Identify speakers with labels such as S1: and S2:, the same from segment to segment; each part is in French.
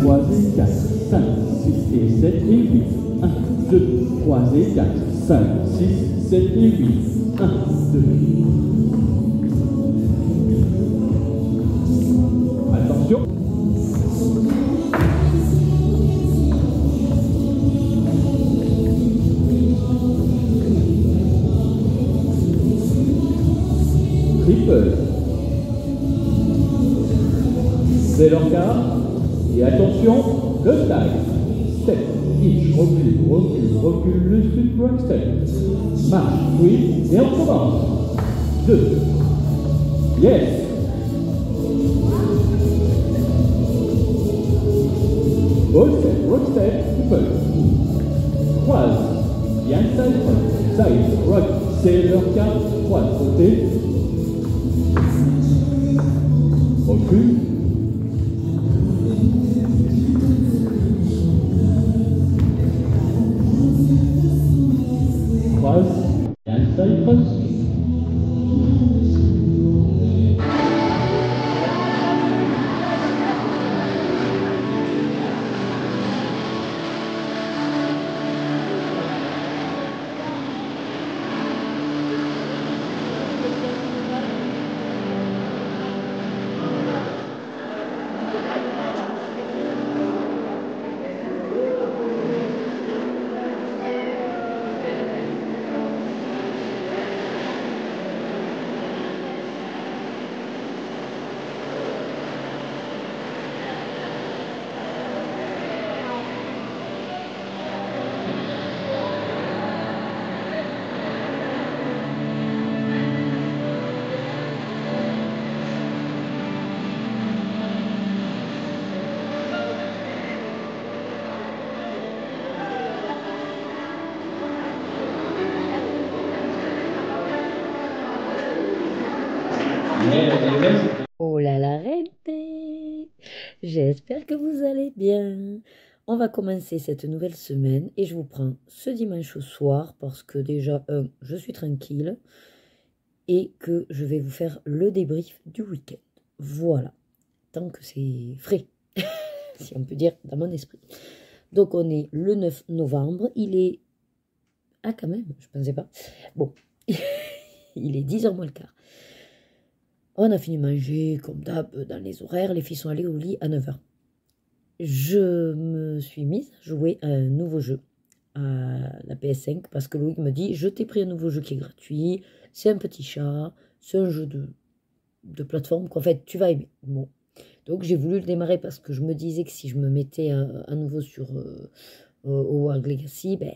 S1: 3 et 4, 5, 6 et 7 et 8. 1, 2, 3 et 4, 5, 6, 7 et 8. 1, 2. Attention. Triple. C'est leur quart. Et attention, le style. Step, each, recule, recule, recule, le street rock step. Marche, oui, et on commence. 2. Yes. Roll step, rock step, triple. 3. Bien side, rock, c'est leur quart. 3 côté. Recule. Cross. Inside cross.
S2: Oh là là, arrêtez! J'espère que vous allez bien. On va commencer cette nouvelle semaine et je vous prends ce dimanche au soir parce que déjà, je suis tranquille et que je vais vous faire le débrief du week-end. Voilà, tant que c'est frais, si on peut dire, dans mon esprit. Donc on est le 9 novembre, il est... Ah quand même, je pensais pas. Bon, il est 10h moins le quart. On a fini de manger, comme d'hab, dans les horaires. Les filles sont allées au lit à 9h. Je me suis mise à jouer à un nouveau jeu, à la PS5, parce que Loïc me dit, je t'ai pris un nouveau jeu qui est gratuit, c'est un petit chat, c'est un jeu de plateforme qu'en fait, tu vas aimer. Bon. Donc j'ai voulu le démarrer parce que je me disais que si je me mettais à nouveau sur Hogwarts Legacy, ben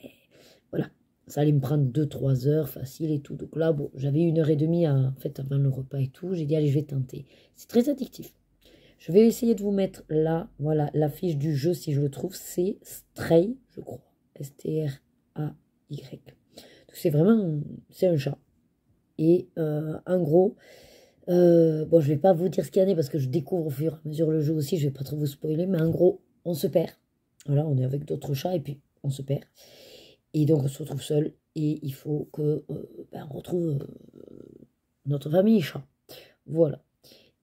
S2: voilà, ça allait me prendre 2-3 heures facile et tout. Donc là, bon, j'avais 1h30 en fait, avant le repas et tout. J'ai dit, allez, je vais tenter. C'est très addictif. Je vais essayer de vous mettre là, voilà, la fiche du jeu si je le trouve. C'est Stray, je crois. S-T-R-A-Y. C'est vraiment, c'est un chat. Et en gros, bon, je vais pas vous dire ce qu'il y en a parce que je découvre au fur et à mesure le jeu aussi. Je vais pas trop vous spoiler, mais en gros, on se perd. Voilà, on est avec d'autres chats et puis on se perd. Et donc on se retrouve seul et il faut que on retrouve notre famille chat. Voilà.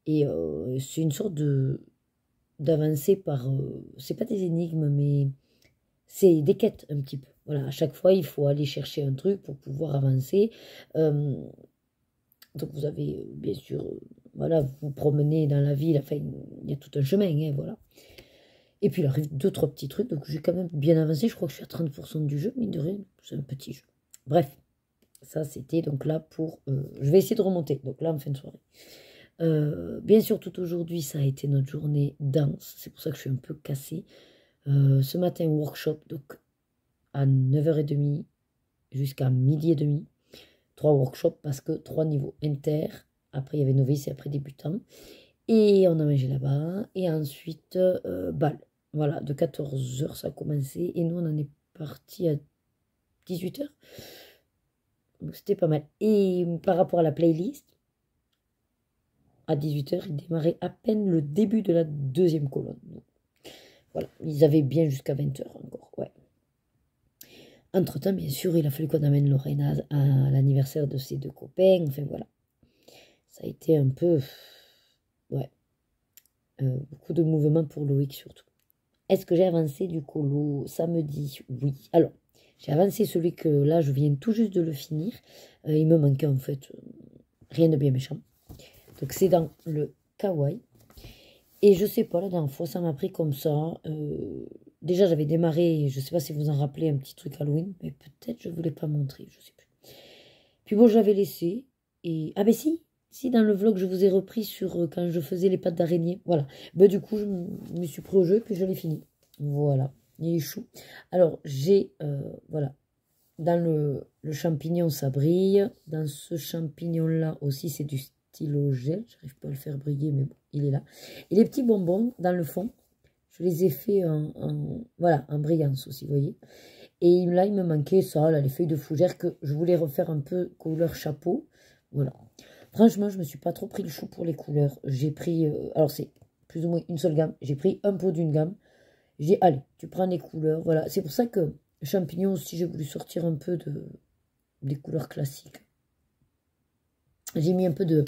S2: Et c'est une sorte de d'avancée par... c'est pas des énigmes, mais c'est des quêtes un petit peu. Voilà, à chaque fois, il faut aller chercher un truc pour pouvoir avancer. Donc vous avez bien sûr... voilà, vous vous promenez dans la ville, enfin, il y a tout un chemin, hein, voilà. Et puis il arrive 2-3 petits trucs, donc j'ai quand même bien avancé. Je crois que je suis à 30% du jeu, mine de rien, c'est un petit jeu. Bref, ça c'était donc là pour... je vais essayer de remonter, donc là en fin de soirée. Bien sûr, tout aujourd'hui, ça a été notre journée danse. C'est pour ça que je suis un peu cassée. Ce matin, workshop, donc à 9h30 jusqu'à 12h30. 3 workshops parce que 3 niveaux inter. Après, il y avait novice et après débutant. Et on a mangé là-bas. Et ensuite, bal. Voilà, de 14h, ça a commencé. Et nous, on en est parti à 18h. Donc, c'était pas mal. Et par rapport à la playlist, à 18h, il démarrait à peine le début de la deuxième colonne. Donc, voilà, ils avaient bien jusqu'à 20h encore, ouais. Entre-temps, bien sûr, il a fallu qu'on amène Lorena à l'anniversaire de ses 2 copains. Enfin, voilà. Ça a été un peu... ouais. Beaucoup de mouvements pour Loïc, surtout. est-ce que j'ai avancé du colo? Samedi, oui. Alors, j'ai avancé celui que là, je viens tout juste de le finir. Il me manquait en fait rien de bien méchant. Donc, c'est dans le kawaii. Et je sais pas, la dernière fois, ça m'a pris comme ça. Déjà, j'avais démarré, je sais pas si vous en rappelez, un petit truc Halloween. Mais peut-être je ne voulais pas montrer, je sais plus. Puis bon, je l'avais laissé. Et... ah ben si, dans le vlog, je vous ai repris sur quand je faisais les pattes d'araignée. Voilà. Ben, du coup, je me suis pris au jeu, puis je l'ai fini. Voilà. Il est chou. Alors, j'ai, voilà, dans le champignon, ça brille. Dans ce champignon-là aussi, c'est du stylo gel. J'arrive pas à le faire briller, mais bon, il est là. Et les petits bonbons, dans le fond, je les ai fait voilà, en brillance aussi, vous voyez. Et là, il me manquait ça, là, les feuilles de fougère que je voulais refaire un peu couleur chapeau. Voilà. Franchement, je me suis pas trop pris le chou pour les couleurs. J'ai pris, alors c'est plus ou moins une seule gamme. J'ai pris un pot d'une gamme. J'ai dit, allez, tu prends les couleurs. Voilà, c'est pour ça que champignon aussi, j'ai voulu sortir un peu des couleurs classiques. J'ai mis un peu de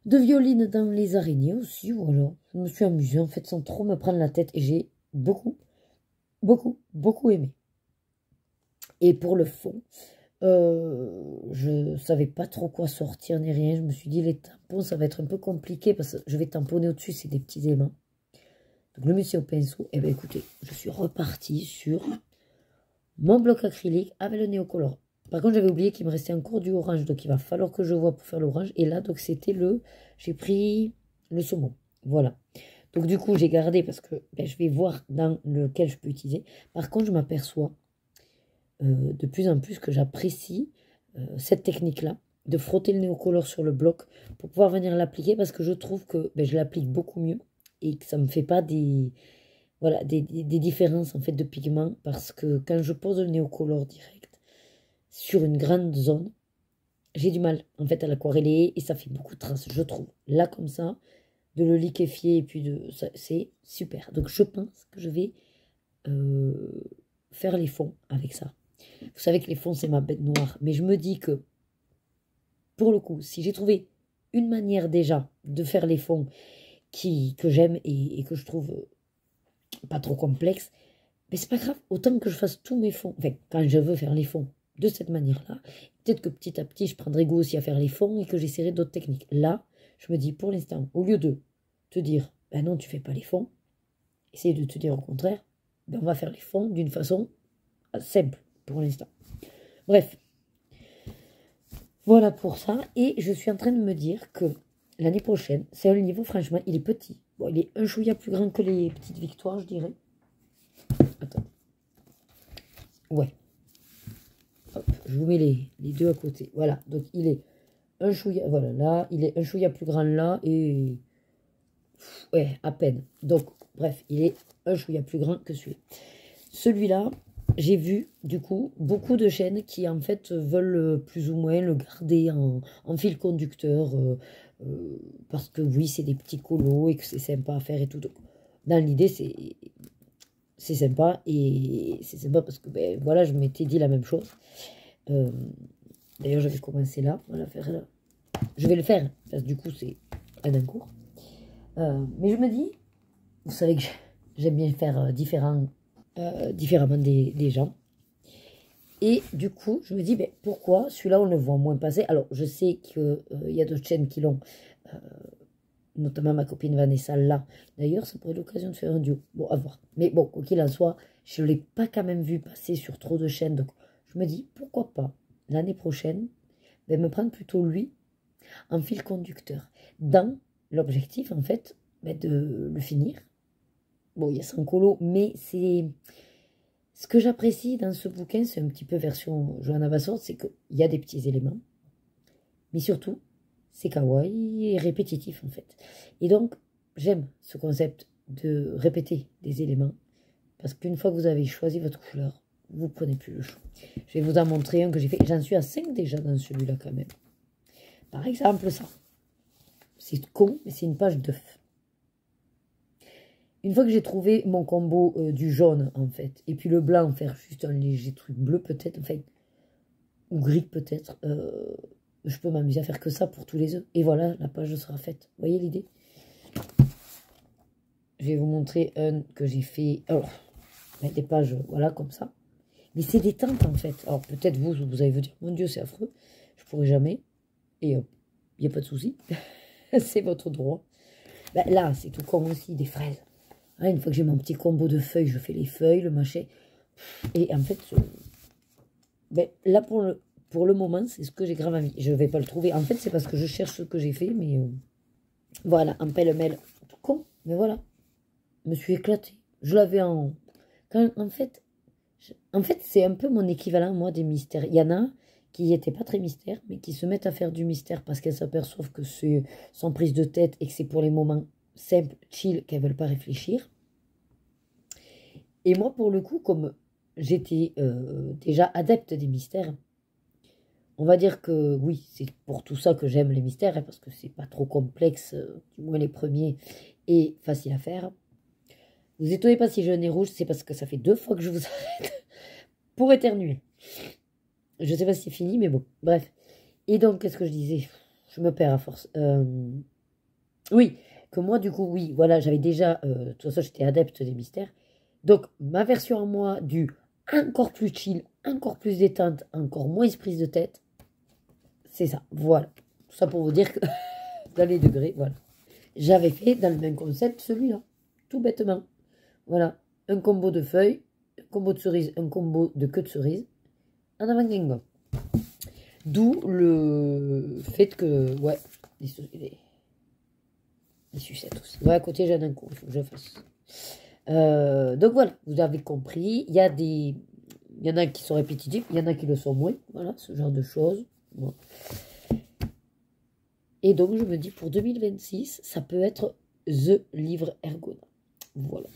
S2: violine dans les araignées aussi, voilà. Je me suis amusée, en fait, sans trop me prendre la tête. Et j'ai beaucoup aimé. Et pour le fond, je savais pas trop quoi sortir ni rien. Je me suis dit, les tampons, ça va être un peu compliqué parce que je vais tamponner au-dessus, c'est des petits aimants. Donc, le monsieur au pinceau, eh bien, écoutez, je suis repartie sur mon bloc acrylique avec le néocolor. Par contre, j'avais oublié qu'il me restait encore du orange, donc il va falloir que je vois pour faire l'orange. Et là, donc, c'était j'ai pris le saumon. Voilà. Donc, du coup, j'ai gardé parce que ben, je vais voir dans lequel je peux utiliser. Par contre, je m'aperçois de plus en plus que j'apprécie cette technique-là, de frotter le néocolor sur le bloc pour pouvoir venir l'appliquer parce que je trouve que ben, je l'applique beaucoup mieux et que ça ne me fait pas voilà, des différences en fait de pigments parce que quand je pose le néocolor direct sur une grande zone, j'ai du mal en fait à l'aquareller et ça fait beaucoup de traces, je trouve. Là comme ça, de le liquéfier et puis c'est super. Donc je pense que je vais faire les fonds avec ça. Vous savez que les fonds c'est ma bête noire, mais je me dis que pour le coup, si j'ai trouvé une manière déjà de faire les fonds que j'aime et que je trouve pas trop complexe, mais c'est pas grave, autant que je fasse tous mes fonds, enfin quand je veux faire les fonds de cette manière-là, peut-être que petit à petit je prendrai goût aussi à faire les fonds et que j'essaierai d'autres techniques. Là, je me dis pour l'instant, au lieu de te dire, ben non tu fais pas les fonds, essaye de te dire au contraire, ben on va faire les fonds d'une façon simple pour l'instant. Bref, voilà pour ça, et je suis en train de me dire que l'année prochaine, c'est un niveau, franchement, il est petit. Bon, il est un chouïa plus grand que les petites victoires, je dirais. Attends. Ouais. Hop, je vous mets les deux à côté. Voilà, donc il est un chouïa, voilà, là, il est un chouïa plus grand là, et... ouais, à peine. Donc, bref, il est un chouïa plus grand que celui-là. Celui-là, j'ai vu, du coup, beaucoup de chaînes qui, en fait, veulent plus ou moins le garder en fil conducteur, parce que, oui, c'est des petits colos et que c'est sympa à faire et tout. Donc, dans l'idée, c'est sympa, et c'est sympa parce que, ben, voilà, je m'étais dit la même chose. D'ailleurs, j'avais commencé là, voilà, faire là. Je vais le faire, parce que, du coup, c'est un cours. Mais je me dis, vous savez que j'aime bien faire différemment des gens. Et du coup, je me dis, ben, pourquoi celui-là, on le voit moins passer. Alors, je sais qu'il y a d'autres chaînes qui l'ont, notamment ma copine Vanessa là. D'ailleurs, ça pourrait être l'occasion de faire un duo. Bon, à voir. Mais bon, quoi qu'il en soit, je ne l'ai pas quand même vu passer sur trop de chaînes. Donc, je me dis, pourquoi pas, l'année prochaine, ben, me prendre plutôt lui en fil conducteur. Dans l'objectif, en fait, ben, de le finir. Bon, il y a 100 colos, mais c'est... Ce que j'apprécie dans ce bouquin, c'est un petit peu version Johanna Bassord, c'est qu'il y a des petits éléments, mais surtout, c'est kawaii et répétitif en fait. Et donc, j'aime ce concept de répéter des éléments, parce qu'une fois que vous avez choisi votre couleur, vous ne prenez plus le choix. Je vais vous en montrer un que j'ai fait. J'en suis à 5 déjà dans celui-là quand même. Par exemple, ça. C'est con, mais c'est une page d'œuf. Une fois que j'ai trouvé mon combo du jaune, en fait, et puis le blanc, faire juste un léger truc bleu peut-être, en fait, ou gris peut-être, je peux m'amuser à faire que ça pour tous les œufs. Et voilà, la page sera faite. Vous voyez l'idée? je vais vous montrer un que j'ai fait. Alors, des pages, voilà, comme ça. Mais c'est des teintes, en fait. Alors, peut-être vous allez vous dire, mon Dieu, c'est affreux. Je pourrais jamais. Et hop, il n'y a pas de souci. C'est votre droit. Ben, là, c'est tout comme aussi des fraises. Hein, une fois que j'ai mon petit combo de feuilles, je fais les feuilles, le machet. Et en fait, ben, là, pour le moment, c'est ce que j'ai grave envie. Je ne vais pas le trouver. En fait, c'est parce que je cherche ce que j'ai fait. Mais voilà, en pêle-mêle. Tout con. Mais voilà. Je me suis éclatée. Je l'avais en... En fait, c'est un peu mon équivalent, moi, des mystères. Il y en a qui n'étaient pas très mystères, mais qui se mettent à faire du mystère parce qu'elles s'aperçoivent que c'est sans prise de tête et que c'est pour les moments simples, chill, qu'elles ne veulent pas réfléchir. Et moi, pour le coup, comme j'étais déjà adepte des mystères, on va dire que oui, c'est pour tout ça que j'aime les mystères, hein, parce que c'est pas trop complexe, du moins les premiers, et facile à faire. Vous étonnez pas si j'ai un nez rouge, c'est parce que ça fait 2 fois que je vous arrête pour éternuer. Je sais pas si c'est fini, mais bon, bref. Et donc, qu'est-ce que je disais? Je me perds à force. Oui, que moi, du coup, oui, voilà, j'avais déjà... de toute façon, j'étais adepte des mystères. Donc, ma version à moi du encore plus chill, encore plus détente, encore moins prise de tête, c'est ça, voilà. Tout ça pour vous dire que, dans les degrés, voilà. J'avais fait, dans le même concept, celui-là, tout bêtement. Voilà, un combo de feuilles, un combo de cerises, un combo de queue de cerise, en avant guingamp. D'où le fait que, ouais, les sucettes aussi. Ouais, à côté, j'ai un coup, il faut que je fasse. Donc voilà, vous avez compris. Il y en a qui sont répétitifs, il y en a qui le sont moins. Voilà, ce genre de choses. Bon. Et donc, je me dis, pour 2026, ça peut être The Livre Ergona. Voilà.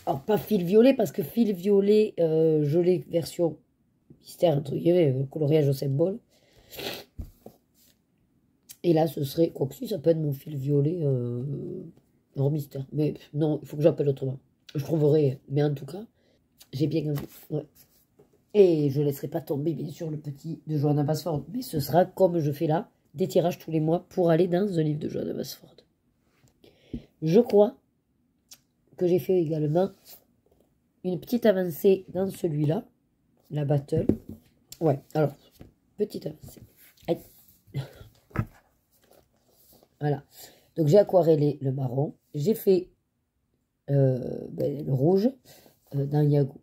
S2: Alors, pas fil violet, parce que fil violet, je l'ai version mystère, entre guillemets, coloriage au symbole. Et là, ce serait, quoi que si, ça peut être mon fil violet hors mystère. Mais non, il faut que j'appelle autrement. Je trouverai, mais en tout cas, j'ai bien envie. Ouais. Et je ne laisserai pas tomber, bien sûr, le petit de Johanna Basford. Mais ce sera, comme je fais là, des tirages tous les mois pour aller dans un livre de Johanna Basford. Je crois que j'ai fait également une petite avancée dans celui-là, la Battle. Ouais, alors, petite avancée. Aïe. Voilà. Donc, j'ai aquarellé le marron. J'ai fait le rouge dans Yago.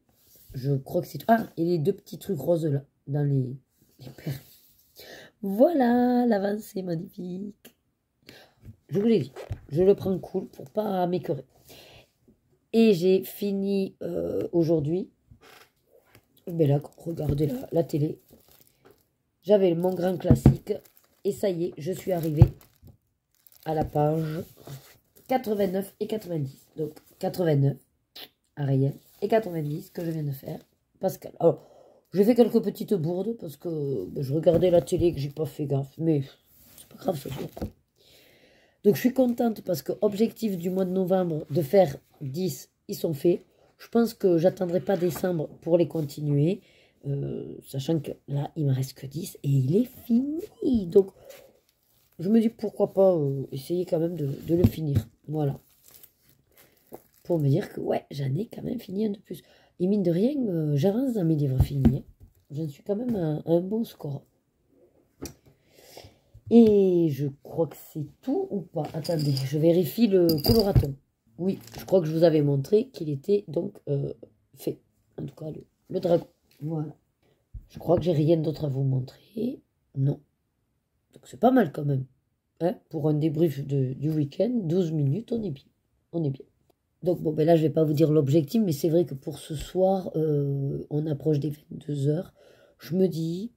S2: Je crois que c'est tout. Ah, et les 2 petits trucs roses là, dans les perles. Voilà, l'avancée magnifique. Je vous l'ai dit, je le prends cool pour pas m'écœurer. Et j'ai fini aujourd'hui. Mais là, regardez la télé. J'avais mon grand classique. Et ça y est, je suis arrivée à la page 89 et 90. Donc 89, Ariel, et 90 que je viens de faire. Pascal. Alors, j'ai fait quelques petites bourdes parce que je regardais la télé et que j'ai pas fait gaffe. Mais c'est pas grave, ça se voit. Donc je suis contente parce que objectif du mois de novembre de faire 10, ils sont faits. Je pense que j'attendrai pas décembre pour les continuer. Sachant que là, il me reste que 10 et il est fini. Donc je me dis pourquoi pas essayer quand même de le finir. Voilà. Pour me dire que ouais, j'en ai quand même fini un de plus. Et mine de rien, j'avance dans mes livres finis. J'en suis quand même à un bon score. Et je crois que c'est tout ou pas. Attendez, je vérifie le coloraton. Oui, je crois que je vous avais montré qu'il était donc fait. En tout cas, le dragon. Voilà. Je crois que j'ai rien d'autre à vous montrer. Non. Donc c'est pas mal quand même. Hein, pour un débrief du week-end, 12 minutes, on est bien. On est bien. Donc bon, ben là, je vais pas vous dire l'objectif, mais c'est vrai que pour ce soir, on approche des 22 h. Je me dis,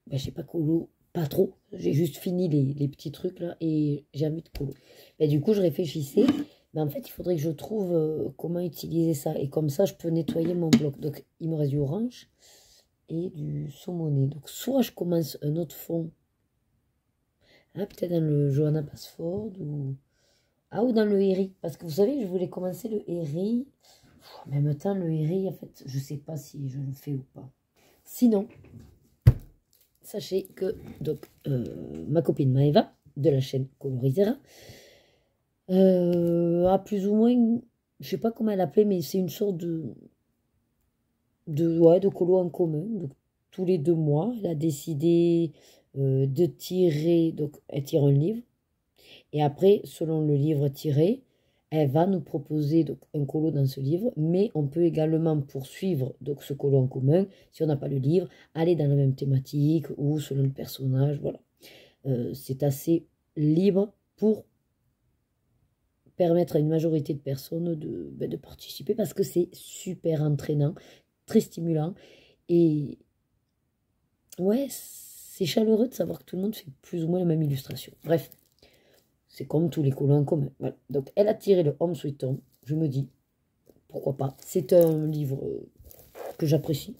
S2: ben, j'ai pas colo. Pas trop, j'ai juste fini les petits trucs là et j'ai envie de colo. Mais du coup, je réfléchissais, mais en fait, il faudrait que je trouve comment utiliser ça. Et comme ça, je peux nettoyer mon bloc. Donc, il me reste du orange et du saumoné. Donc, soit je commence un autre fond, hein, peut-être dans le Johanna Basford ou dans le Herry. Parce que vous savez, je voulais commencer le Herry. En même temps, le Herry, en fait, je sais pas si je le fais ou pas. Sinon... Sachez que donc, ma copine Maëva, de la chaîne Colorisera, Plus ou moins, je sais pas comment elle appelait, mais c'est une sorte ouais, de colo en commun. Donc, tous les 2 mois, elle a décidé de tirer, donc elle tire un livre. Et après, selon le livre tiré, elle va nous proposer donc, un colo dans ce livre, mais on peut également poursuivre donc, ce colo en commun, si on n'a pas le livre, aller dans la même thématique ou selon le personnage, voilà. C'est assez libre pour permettre à une majorité de personnes de participer parce que c'est super entraînant, très stimulant et ouais, c'est chaleureux de savoir que tout le monde fait plus ou moins la même illustration. Bref, c'est comme tous les colos en commun. Voilà. Donc, elle a tiré le Home Sweet Home. Je me dis, pourquoi pas. C'est un livre que j'apprécie.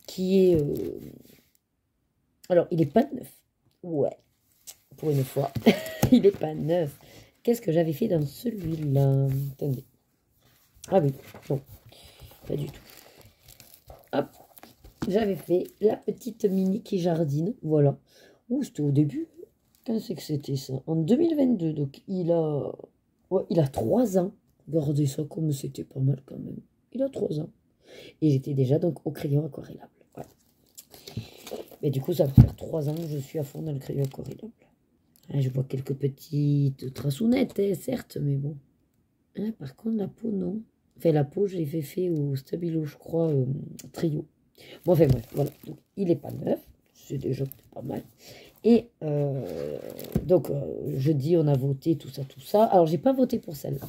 S2: Qui est... Alors, il n'est pas neuf. Ouais, pour une fois. Il n'est pas neuf. Qu'est-ce que j'avais fait dans celui-là? Attendez. Ah oui, non. Pas du tout. Hop. J'avais fait la petite mini qui jardine. Voilà. Ouh, c'était au début. Quand c'est que c'était ça? En 2022. Donc, il a... Ouais, il a 3 ans. Regardez ça comme c'était pas mal quand même. Il a 3 ans. Et j'étais déjà donc au crayon aquarellable. Ouais. Mais du coup, ça va faire 3 ans que je suis à fond dans le crayon aquarellable. Ah, je vois quelques petites tracounettes, hein, certes, mais bon. Ah, par contre, la peau, non. Enfin, la peau, je l'ai fait au Stabilo, je crois, trio. Bon, enfin, bref, voilà. Donc, il n'est pas neuf. C'est déjà pas mal. Et donc, jeudi, on a voté tout ça, tout ça. Alors, j'ai pas voté pour celle-là.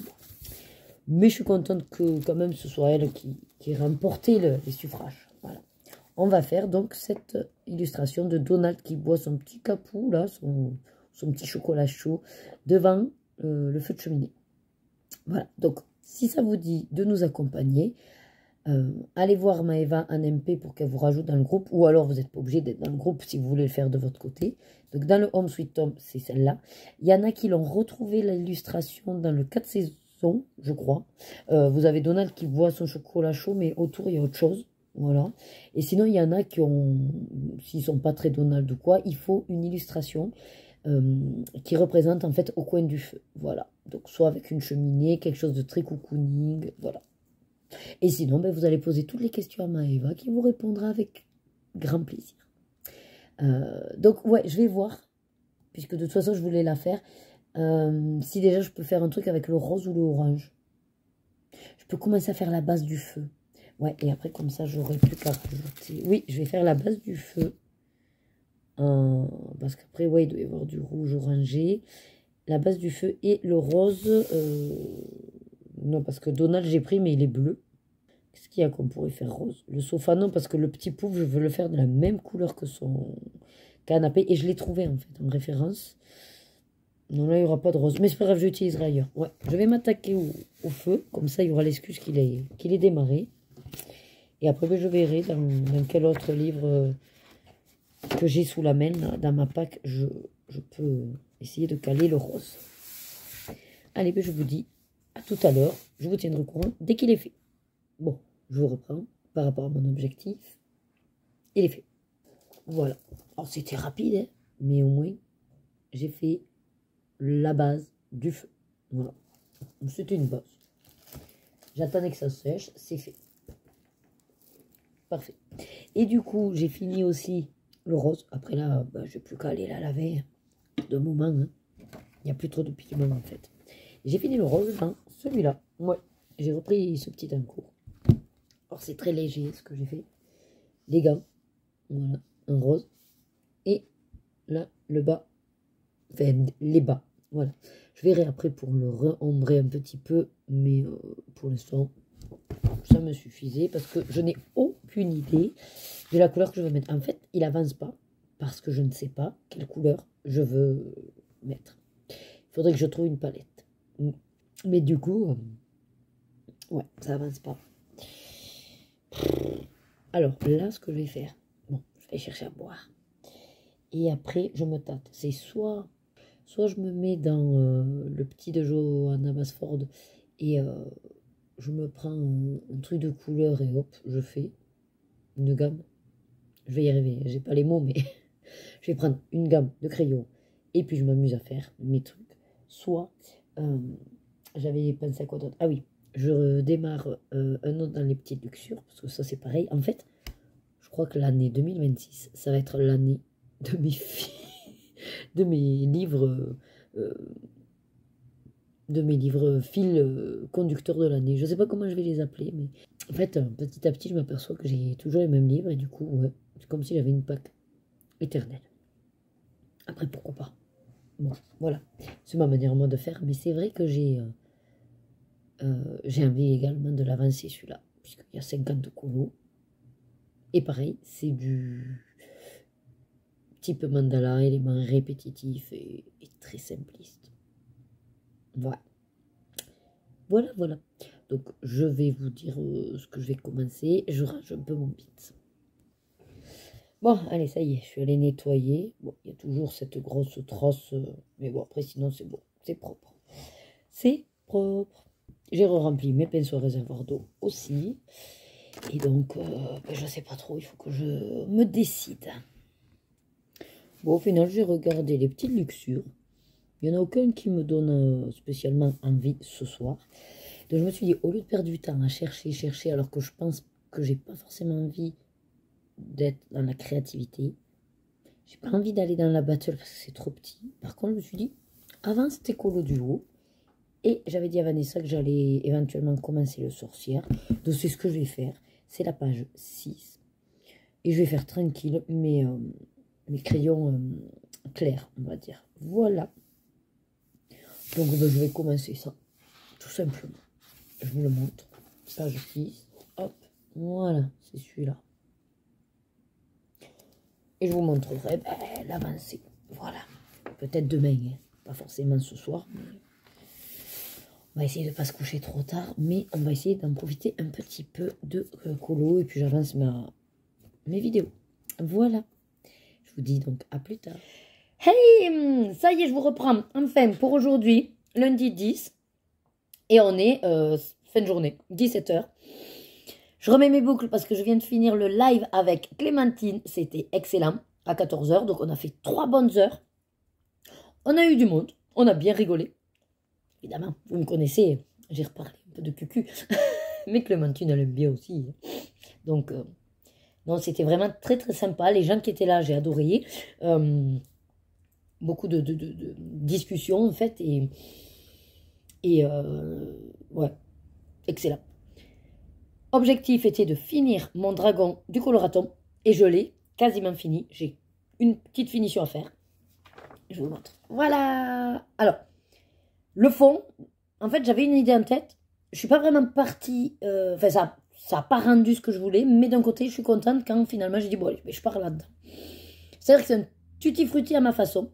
S2: Mais je suis contente que, quand même, ce soit elle qui ait remporté les suffrages. Voilà. On va faire, donc, cette illustration de Donald qui boit son petit capou, là, son petit chocolat chaud, devant le feu de cheminée. Voilà. Donc, si ça vous dit de nous accompagner, allez voir Maëva en MP pour qu'elle vous rajoute dans le groupe, ou alors vous n'êtes pas obligé d'être dans le groupe si vous voulez le faire de votre côté. Donc dans le Home Sweet Home, c'est celle-là. Il y en a qui l'ont retrouvé l'illustration dans le 4 saisons, je crois. Vous avez Donald qui boit son chocolat chaud, mais autour il y a autre chose. Voilà. Et sinon, il y en a qui ont, s'ils sont pas très Donald ou quoi, il faut une illustration qui représente en fait au coin du feu. Voilà. Donc soit avec une cheminée, quelque chose de très cocooning, voilà. Et sinon, ben, vous allez poser toutes les questions à Maëva qui vous répondra avec grand plaisir. Donc, ouais, je vais voir, puisque de toute façon, je voulais la faire. Si déjà, je peux faire un truc avec le rose ou le orange. Je peux commencer à faire la base du feu. Ouais, et après, comme ça, j'aurai plus qu'à rajouter. Oui, je vais faire la base du feu. Parce qu'après, ouais, il doit y avoir du rouge orangé. La base du feu et le rose. Non, parce que Donald, j'ai pris, mais il est bleu. Qu'est-ce qu'il y a qu'on pourrait faire rose? Le sofa, non, parce que le petit pouf, je veux le faire de la même couleur que son canapé. Et je l'ai trouvé, en fait, en référence. Non, là, il n'y aura pas de rose. Mais c'est pas grave, j'utiliserai ailleurs. Ouais, je vais m'attaquer au feu. Comme ça, il y aura l'excuse qu'il est démarré. Et après, ben, je verrai dans quel autre livre que j'ai sous la main, là, dans ma pack, je peux essayer de caler le rose. Allez, ben, je vous dis à tout à l'heure. Je vous tiendrai au courant dès qu'il est fait. Bon, je vous reprends par rapport à mon objectif. Il est fait. Voilà. Alors, c'était rapide, hein, mais au moins, j'ai fait la base du feu. Voilà. C'était une base. J'attendais que ça sèche, c'est fait. Parfait. Et du coup, j'ai fini aussi le rose. Après là, bah, je n'ai plus qu'à aller la laver de moment. Hein. Il n'y a plus trop de pigments en fait. J'ai fini le rose dans celui-là. Ouais, j'ai repris ce petit en cours. Alors c'est très léger ce que j'ai fait. Les gants, voilà, un rose. Et là, le bas, enfin les bas, voilà. Je verrai après pour le re-ombrer un petit peu, mais pour l'instant, ça me suffisait parce que je n'ai aucune idée de la couleur que je veux mettre. En fait, il avance pas parce que je ne sais pas quelle couleur je veux mettre. Il faudrait que je trouve une palette. Mais du coup, ouais, ça avance pas. Alors là, ce que je vais faire, bon, je vais chercher à boire. Et après, je me tâte. C'est soit je me mets dans le petit de Johanna Basford et je me prends un truc de couleur et hop, je fais une gamme. Je vais y arriver, j'ai pas les mots, mais je vais prendre une gamme de crayons et puis je m'amuse à faire mes trucs. soit j'avais pensé à quoi d'autre. Ah oui, je démarre un autre dans les petites luxures, parce que ça c'est pareil. En fait, je crois que l'année 2026, ça va être l'année de de mes livres, fil conducteurs de l'année. Je sais pas comment je vais les appeler, mais en fait, petit à petit, je m'aperçois que j'ai toujours les mêmes livres, et du coup, ouais, c'est comme si j'avais une PAC éternelle. Après, pourquoi pas. Bon, voilà, c'est ma manière moi de faire, mais c'est vrai que j'ai envie également de l'avancer celui-là, puisqu'il y a 50 colos. Et pareil, c'est du type mandala, élément répétitif et très simpliste. Voilà. Voilà. Donc, je vais vous dire ce que je vais commencer. Je range un peu mon bit. Bon, allez, ça y est, je suis allée nettoyer. Bon, il y a toujours cette grosse trosse, mais bon, après, sinon, c'est bon, c'est propre. C'est propre. J'ai rempli mes pinceaux à réservoir d'eau aussi. Et donc, je ne sais pas trop, il faut que je me décide. Bon, au final, j'ai regardé les petites luxures. Il n'y en a aucun qui me donne spécialement envie ce soir. Donc, je me suis dit, au lieu de perdre du temps à chercher, alors que je pense que j'ai pas forcément envie d'être dans la créativité. J'ai pas envie d'aller dans la battle parce que c'est trop petit. Par contre, je me suis dit, avance tes colos du haut. Et j'avais dit à Vanessa que j'allais éventuellement commencer le sorcière. Donc, c'est ce que je vais faire. C'est la page 6. Et je vais faire tranquille mes crayons clairs, on va dire. Voilà. Donc, je vais commencer ça. Tout simplement. Je vous le montre. Page 6. Hop. Voilà. C'est celui-là. Et je vous montrerai l'avancée. Voilà. Peut-être demain. Hein. Pas forcément ce soir. Mais on va essayer de ne pas se coucher trop tard. Mais on va essayer d'en profiter un petit peu de colo. Et puis j'avance mes vidéos. Voilà. Je vous dis donc à plus tard. Hey, ça y est, je vous reprends. Enfin, pour aujourd'hui, lundi 10. Et on est fin de journée, 17 h. Je remets mes boucles parce que je viens de finir le live avec Clémentine. C'était excellent, à 14 h. Donc, on a fait 3 bonnes heures. On a eu du monde. On a bien rigolé. Évidemment, vous me connaissez. J'ai reparlé un peu de cucu. Mais Clémentine, elle aime bien aussi. Donc, non, c'était vraiment très, très sympa. Les gens qui étaient là, j'ai adoré. Beaucoup de discussions, en fait. Et ouais, excellent. Objectif était de finir mon dragon du coloraton. Et je l'ai quasiment fini. J'ai une petite finition à faire. Je vous montre. Voilà. Alors, le fond, en fait, j'avais une idée en tête. Je suis pas vraiment partie... Enfin, ça n'a pas rendu ce que je voulais. Mais d'un côté, je suis contente quand finalement, j'ai dit, bon, allez, je pars là-dedans. C'est-à-dire que c'est un tutti-frutti à ma façon.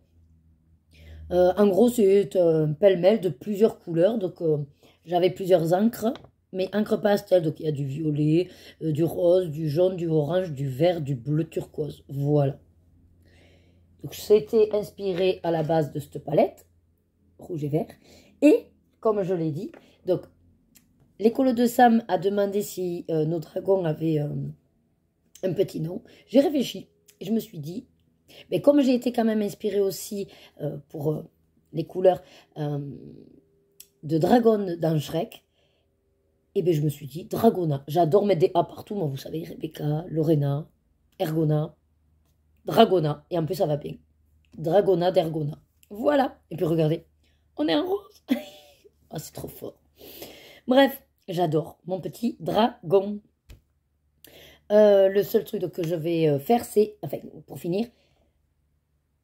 S2: En gros, c'est un pêle-mêle de plusieurs couleurs. Donc, j'avais plusieurs encres. Mais encre pastel, donc il y a du violet, du rose, du jaune, du orange, du vert, du bleu turquoise. Voilà. Donc, c'était inspiré à la base de cette palette, rouge et vert. Et, comme je l'ai dit, donc, l'écolo de Sam a demandé si nos dragons avaient un petit nom. J'ai réfléchi et je me suis dit, mais comme j'ai été quand même inspirée aussi pour les couleurs de dragon dans Shrek, et bien je me suis dit Dragona. J'adore mettre des A partout, moi vous savez, Rebecca, Lorena, Ergona, Dragona. Et en plus ça va bien. Dragona d'Ergona. Voilà. Et puis regardez, on est en rose. Oh, c'est trop fort. Bref, j'adore mon petit dragon. Le seul truc que je vais faire, c'est, enfin, pour finir,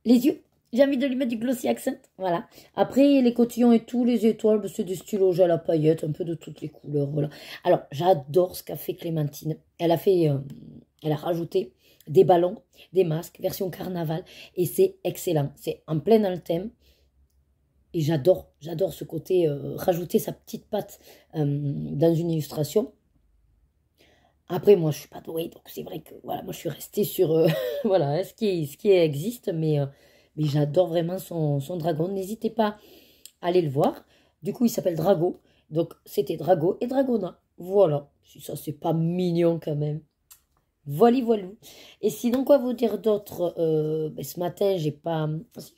S2: les yeux. J'ai envie de lui mettre du glossy accent. Voilà. Après, les cotillons et tout, les étoiles, c'est des stylos gel à paillettes, un peu de toutes les couleurs. Voilà. Alors, j'adore ce qu'a fait Clémentine. Elle a rajouté des ballons, des masques, version carnaval. Et c'est excellent. C'est en plein dans le thème. Et j'adore ce côté, rajouter sa petite patte dans une illustration. Après, moi, je suis pas douée, donc c'est vrai que, voilà, moi, je suis restée sur, voilà, hein, ce qui existe, mais j'adore vraiment son dragon. N'hésitez pas à aller le voir. Du coup, il s'appelle Drago. Donc, c'était Drago et Dragona. Voilà. Si ça, c'est pas mignon quand même. Voilà, voilà. Et sinon, quoi vous dire d'autre ce matin, j'ai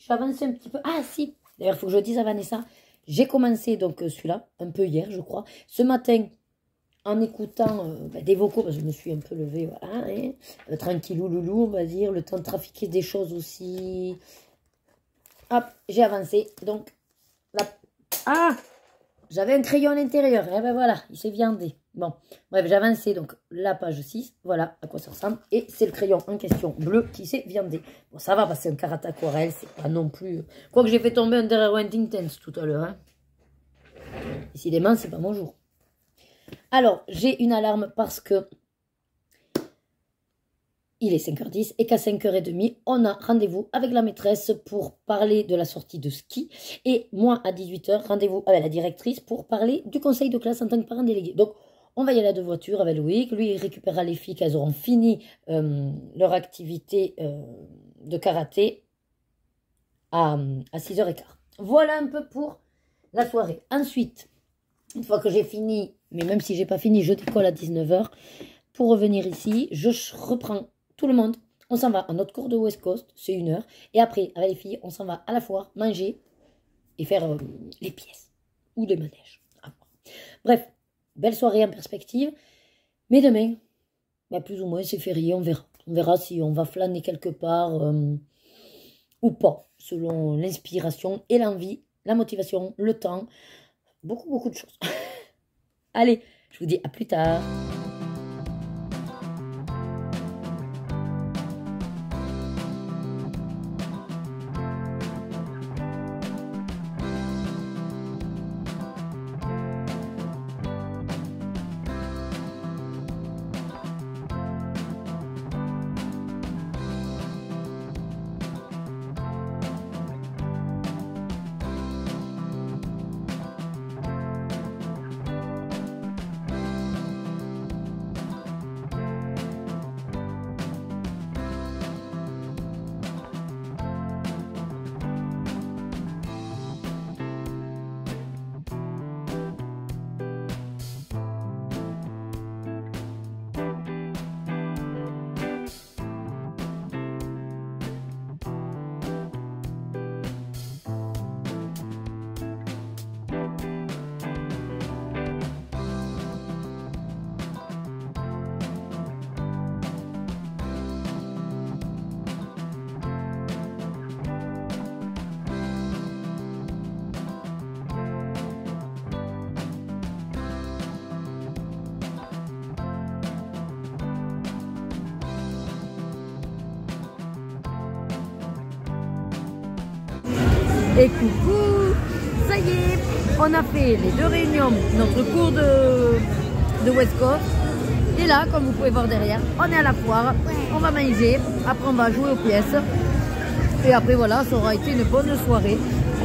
S2: avancé un petit peu. Ah, si. D'ailleurs, il faut que je dise à Vanessa, j'ai commencé donc celui-là, un peu hier, je crois. Ce matin, en écoutant des vocaux, parce que je me suis un peu levée, voilà, hein, tranquillou loulou, on va dire, le temps de trafiquer des choses aussi. Hop, j'ai avancé, donc, là, ah, j'avais un crayon à l'intérieur, et ben voilà, il s'est viandé. Bon, bref, j'ai avancé, donc, la page 6, voilà à quoi ça ressemble, et c'est le crayon en question, bleu, qui s'est viandé. Bon, ça va, parce que c'est un karat aquarelle, c'est pas non plus... Quoique j'ai fait tomber un Derrière Intense tout à l'heure, hein. Décidément, c'est pas mon jour. Alors, j'ai une alarme parce que il est 5h10 et qu'à 5h30, on a rendez-vous avec la maîtresse pour parler de la sortie de ski. Et moi, à 18h, rendez-vous avec la directrice pour parler du conseil de classe en tant que parent délégué. Donc, on va y aller à deux voitures avec Loïc. Lui, il récupérera les filles qu'elles auront fini leur activité de karaté à 6h15. Voilà un peu pour la soirée. Ensuite, une fois que j'ai fini, mais même si j'ai pas fini, je décolle à 19h. Pour revenir ici, je reprends tout le monde. On s'en va à notre cours de West Coast, c'est 1 heure. Et après, avec les filles, on s'en va à la foire, manger et faire les pièces ou les manèges. Bref, belle soirée en perspective. Mais demain, bah, plus ou moins, c'est férié, on verra. On verra si on va flâner quelque part ou pas, selon l'inspiration et l'envie, la motivation, le temps. Beaucoup de choses. Allez, je vous dis à plus tard. Et coucou, ça y est, on a fait les 2 réunions, notre cours de West Coast. Et là, comme vous pouvez voir derrière, on est à la foire, on va manger, après on va jouer aux pièces. Et après voilà, ça aura été une bonne soirée.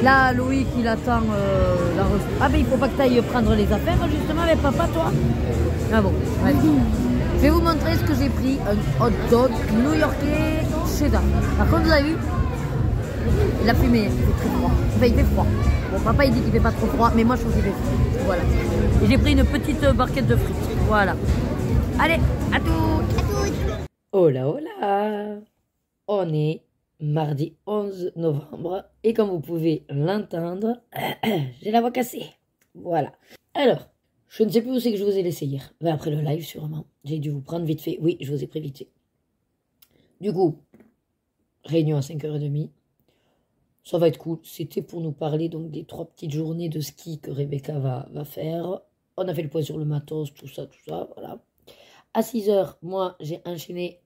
S2: Là, Loïc, il attend la reçue. Ah ben il faut pas que tu ailles prendre les affaires justement avec papa, toi. Ah bon, ouais. Je vais vous montrer ce que j'ai pris, un hot dog new-yorkais cheddar. Par contre, vous avez vu, il a fumé, il fait très froid. Enfin, il fait froid. Bon, papa, il dit qu'il fait pas trop froid, mais moi, je trouve qu'il fait froid. Voilà. Et j'ai pris une petite barquette de frites. Voilà. Allez, à toutes. Hola, hola. On est mardi 11 novembre. Et comme vous pouvez l'entendre, j'ai la voix cassée. Voilà. Alors, je ne sais plus où c'est que je vous ai laissé hier. Mais après le live, sûrement. J'ai dû vous prendre vite fait. Oui, je vous ai pris vite fait. Du coup, réunion à 5h30. Ça va être cool. C'était pour nous parler donc des 3 petites journées de ski que Rebecca va faire. On a fait le point sur le matos, tout ça, voilà. À 6h, moi, j'ai enchaîné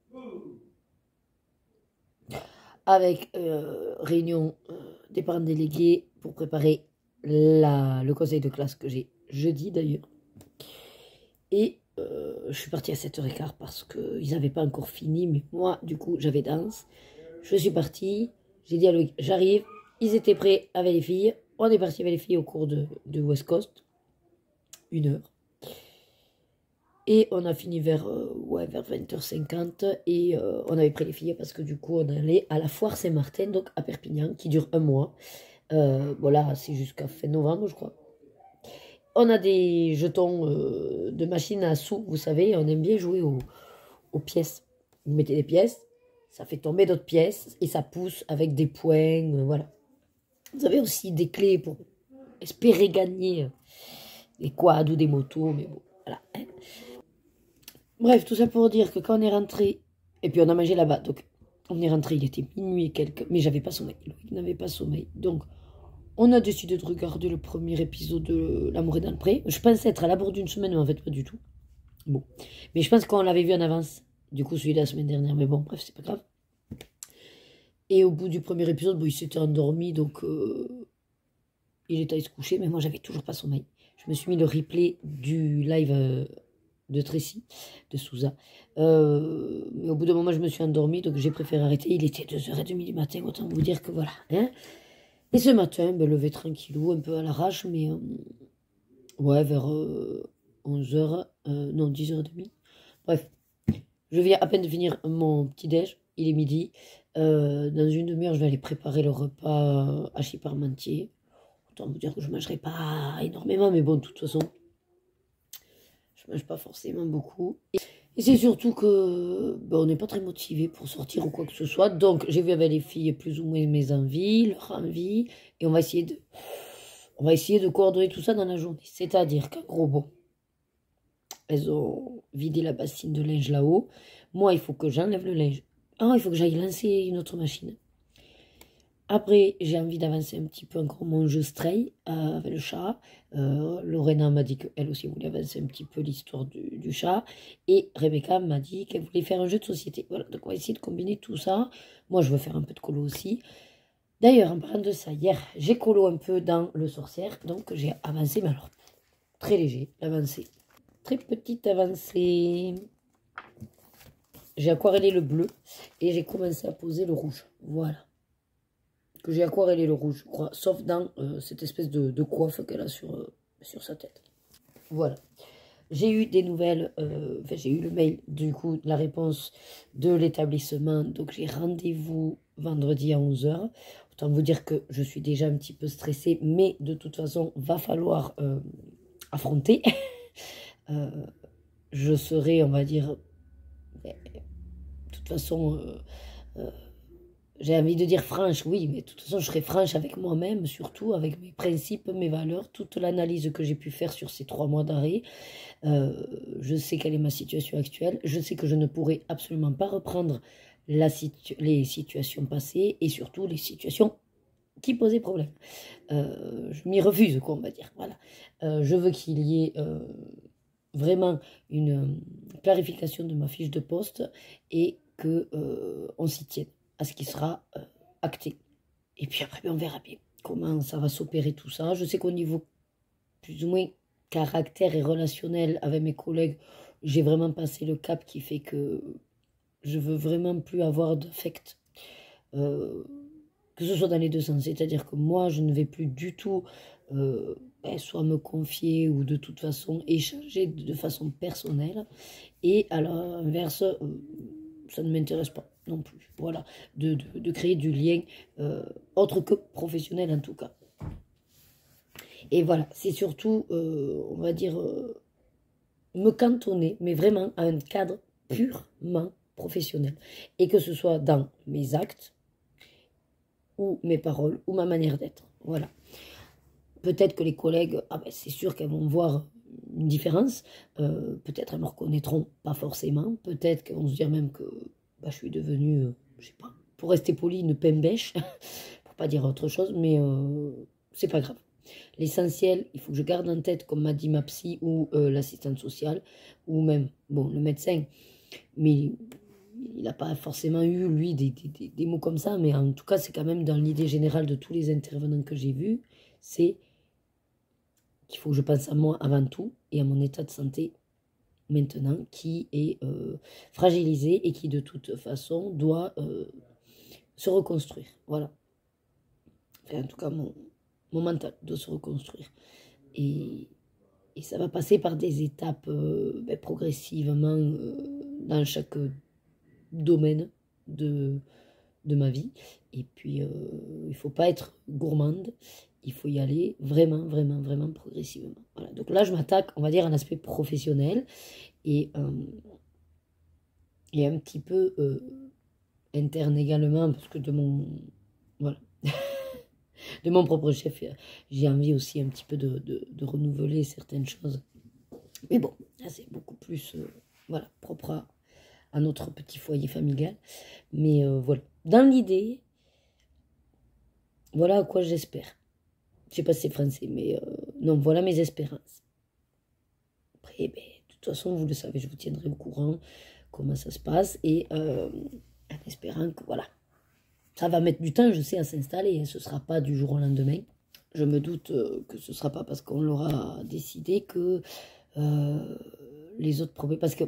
S2: avec réunion des parents délégués pour préparer le conseil de classe que j'ai jeudi d'ailleurs. Et je suis partie à 7h15 parce qu'ils n'avaient pas encore fini, mais moi, du coup, j'avais danse. Je suis partie. J'ai dit à Loïc, j'arrive, ils étaient prêts avec les filles. On est parti avec les filles au cours de West Coast, 1 heure. Et on a fini vers 20h50 et on avait pris les filles parce que du coup on allait à la foire Saint-Martin, donc à Perpignan, qui dure 1 mois. Voilà, c'est jusqu'à fin novembre, je crois. On a des jetons de machine à sous, vous savez, on aime bien jouer aux pièces. Vous mettez des pièces. Ça fait tomber d'autres pièces et ça pousse avec des points, voilà. Vous avez aussi des clés pour espérer gagner des quads ou des motos, mais bon, voilà. Hein. Bref, tout ça pour dire que quand on est rentré, et puis on a mangé là-bas, donc on est rentré, il était minuit et quelques, mais j'avais pas sommeil, Loïc n'avait pas sommeil, donc on a décidé de regarder le premier épisode de L'amour est dans le pré. Je pensais être à la bourre d'une semaine, mais en fait pas du tout. Bon, mais je pense qu'on l'avait vu en avance, du coup celui de la semaine dernière, mais bon, bref, c'est pas grave. Et au bout du premier épisode, bon, il s'était endormi, donc il était allé se coucher, mais moi j'avais toujours pas sommeil. Je me suis mis le replay du live de Tracy, de Souza. Mais au bout d'un moment, je me suis endormie, donc j'ai préféré arrêter. Il était 2h30 du matin, autant vous dire que voilà. Hein. Et ce matin, ben, levé tranquillou, un peu à l'arrache, mais ouais, vers 11h, non, 10h30. Bref, je viens à peine de finir mon petit-déj, il est midi. Dans une demi-heure, je vais aller préparer le repas hachis parmentier. Autant vous dire que je ne mangerai pas énormément, mais bon, de toute façon, je ne mange pas forcément beaucoup. Et c'est surtout que ben, on n'est pas très motivé pour sortir ou quoi que ce soit. Donc, j'ai vu avec les filles plus ou moins mes envies, leurs envies, et on va essayer de coordonner tout ça dans la journée. C'est-à-dire qu'en gros, bon, elles ont vidé la bassine de linge là-haut. Moi, il faut que j'enlève le linge. Ah, il faut que j'aille lancer une autre machine. Après, j'ai envie d'avancer un petit peu encore mon jeu Stray avec le chat. Lorena m'a dit qu'elle aussi voulait avancer un petit peu l'histoire du chat. Et Rebecca m'a dit qu'elle voulait faire un jeu de société. Voilà, donc on va essayer de combiner tout ça. Moi, je veux faire un peu de colo aussi. D'ailleurs, en parlant de ça, hier, j'ai colo un peu dans le sorcière. Donc, j'ai avancé, mais alors, très léger, l'avancée. Très petite avancée. J'ai aquarellé le bleu et j'ai commencé à poser le rouge. Voilà. Que j'ai aquarellé le rouge, je crois, sauf dans cette espèce de coiffe qu'elle a sur sa tête. Voilà. J'ai eu des nouvelles, enfin, j'ai eu le mail, du coup, la réponse de l'établissement. Donc, j'ai rendez-vous vendredi à 11h. Autant vous dire que je suis déjà un petit peu stressée, mais de toute façon, va falloir affronter. Je serai, on va dire, de toute façon... j'ai envie de dire franche, oui, mais de toute façon, je serai franche avec moi-même, surtout avec mes principes, mes valeurs, toute l'analyse que j'ai pu faire sur ces 3 mois d'arrêt. Je sais quelle est ma situation actuelle. Je sais que je ne pourrai absolument pas reprendre les situations passées et surtout les situations qui posaient problème. Je m'y refuse, quoi, on va dire. Voilà. Je veux qu'il y ait vraiment une clarification de ma fiche de poste et qu'on s'y tienne à ce qui sera acté. Et puis après, on verra bien comment ça va s'opérer tout ça. Je sais qu'au niveau plus ou moins caractère et relationnel avec mes collègues, j'ai vraiment passé le cap qui fait que je veux vraiment plus avoir d'affect. Que ce soit dans les deux sens. C'est-à-dire que moi, je ne vais plus du tout soit me confier ou de toute façon échanger de façon personnelle. Et à l'inverse, ça ne m'intéresse pas non plus. Voilà, de créer du lien autre que professionnel en tout cas. Et voilà, c'est surtout, on va dire, me cantonner, mais vraiment à un cadre purement professionnel. Et que ce soit dans mes actes, ou mes paroles, ou ma manière d'être. Voilà. Peut-être que les collègues, ah ben c'est sûr qu'elles vont voir une différence. Peut-être elles me reconnaîtront pas forcément. Peut-être qu'elles vont se dire même que bah, je suis devenue, je sais pas, pour rester poli, une pembèche, pour pas dire autre chose, mais c'est pas grave. L'essentiel, il faut que je garde en tête, comme m'a dit ma psy ou l'assistante sociale, ou même, bon, le médecin, mais il n'a pas forcément eu, lui, des mots comme ça, mais en tout cas, c'est quand même dans l'idée générale de tous les intervenants que j'ai vus, c'est qu'il faut que je pense à moi avant tout et à mon état de santé maintenant qui est fragilisé et qui de toute façon doit se reconstruire. Voilà. Enfin, en tout cas, mon mental doit se reconstruire. Et ça va passer par des étapes progressivement dans chaque domaine de ma vie. Et puis, il ne faut pas être gourmande. Il faut y aller vraiment, vraiment, vraiment progressivement. Voilà. Donc là, je m'attaque, on va dire, à un aspect professionnel et un petit peu interne également, parce que de mon... Voilà. de mon propre chef. J'ai envie aussi un petit peu de renouveler certaines choses. Mais bon, là c'est beaucoup plus voilà, propre à notre petit foyer familial. Mais voilà, dans l'idée, voilà à quoi j'espère. Je sais pas si c'est français, mais non, voilà mes espérances. Après, ben, de toute façon, vous le savez, je vous tiendrai au courant comment ça se passe. Et en espérant que, voilà, ça va mettre du temps, je sais, à s'installer. Hein, ce ne sera pas du jour au lendemain. Je me doute que ce ne sera pas parce qu'on l'aura décidé que les autres problèmes... Parce que,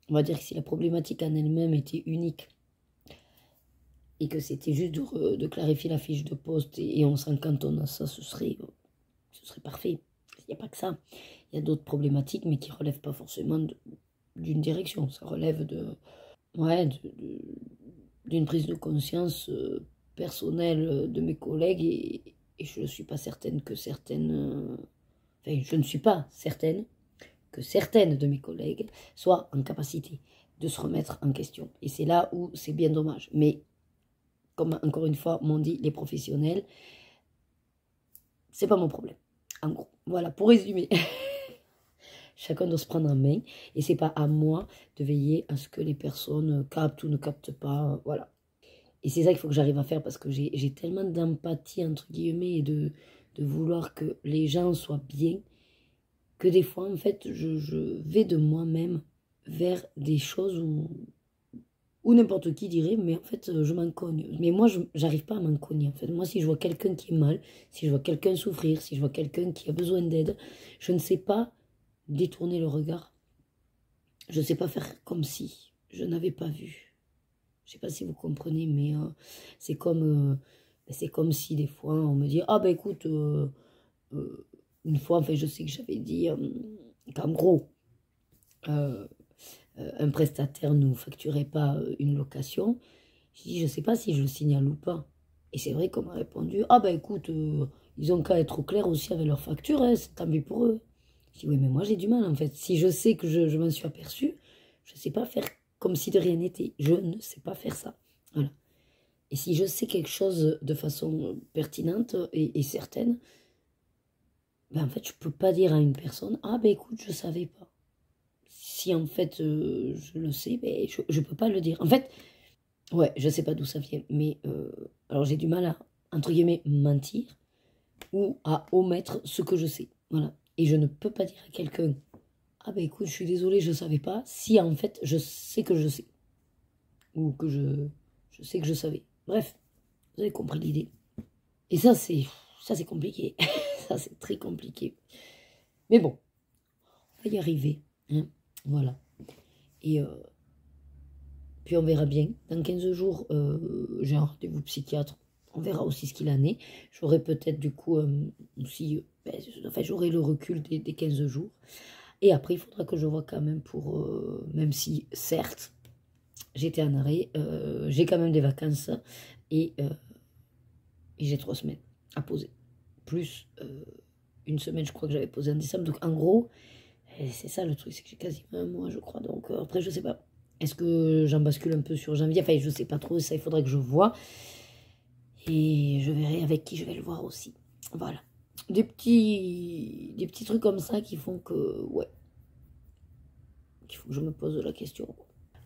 S2: on va dire que si la problématique en elle-même était unique et que c'était juste de clarifier la fiche de poste et on s'en cantonne à ça, ce serait parfait. Il n'y a pas que ça. Il y a d'autres problématiques, mais qui ne relèvent pas forcément d'une direction. Ça relève d'une prise de conscience personnelle de mes collègues et je ne suis pas certaine que certaines... enfin, je ne suis pas certaine que certaines de mes collègues soient en capacité de se remettre en question. Et c'est là où c'est bien dommage. Mais comme encore une fois m'ont dit les professionnels, c'est pas mon problème. En gros, voilà, pour résumer, chacun doit se prendre en main et c'est pas à moi de veiller à ce que les personnes captent ou ne captent pas, voilà. Et c'est ça qu'il faut que j'arrive à faire parce que j'ai tellement d'empathie, entre guillemets, et de vouloir que les gens soient bien, que des fois, en fait, je vais de moi-même vers des choses où n'importe qui dirait, mais en fait, je m'en cogne. Mais moi, j'arrive pas à m'en cogner, en fait. Moi, si je vois quelqu'un qui est mal, si je vois quelqu'un souffrir, si je vois quelqu'un qui a besoin d'aide, je ne sais pas détourner le regard. Je ne sais pas faire comme si je n'avais pas vu. Je ne sais pas si vous comprenez, mais c'est comme si des fois, on me dit « Ah ben écoute, une fois, enfin, je sais que j'avais dit qu'en gros, un prestataire ne nous facturait pas une location. » Je dis, je ne sais pas si je le signale ou pas. Et c'est vrai qu'on m'a répondu, ah ben écoute, ils ont qu'à être au clair aussi avec leur facture, hein, c'est tant pis pour eux. Je dis, oui, mais moi j'ai du mal en fait. Si je sais que je m'en suis aperçue, je ne sais pas faire comme si de rien n'était. Je ne sais pas faire ça. Voilà. Et si je sais quelque chose de façon pertinente et certaine, ben en fait, je ne peux pas dire à une personne, ah ben écoute, je ne savais pas. Si en fait je le sais, ben, je ne peux pas le dire. En fait, ouais, je ne sais pas d'où ça vient, mais alors j'ai du mal à, entre guillemets, mentir ou à omettre ce que je sais. Voilà. Et je ne peux pas dire à quelqu'un, ah ben écoute, je suis désolée, je ne savais pas, si en fait je sais que je sais. Ou que je sais que je savais. Bref, vous avez compris l'idée. Et ça c'est compliqué. Ça c'est très compliqué. Mais bon, on va y arriver. Hein, voilà. Et puis on verra bien. Dans 15 jours, j'ai un rendez-vous psychiatre. On verra aussi ce qu'il en est. J'aurai peut-être du coup aussi... enfin, j'aurai le recul des 15 jours. Et après, il faudra que je vois quand même pour... même si, certes, j'étais en arrêt, j'ai quand même des vacances. Et j'ai 3 semaines à poser. Plus une semaine, je crois que j'avais posé en décembre. Donc en gros, c'est ça le truc, c'est que j'ai quasiment un mois, je crois. Donc après, je sais pas. Est-ce que j'en bascule un peu sur janvier? Enfin, je sais pas trop, ça, il faudrait que je vois. Et je verrai avec qui je vais le voir aussi. Voilà. Des petits trucs comme ça qui font que, ouais, qu'il faut que je me pose la question.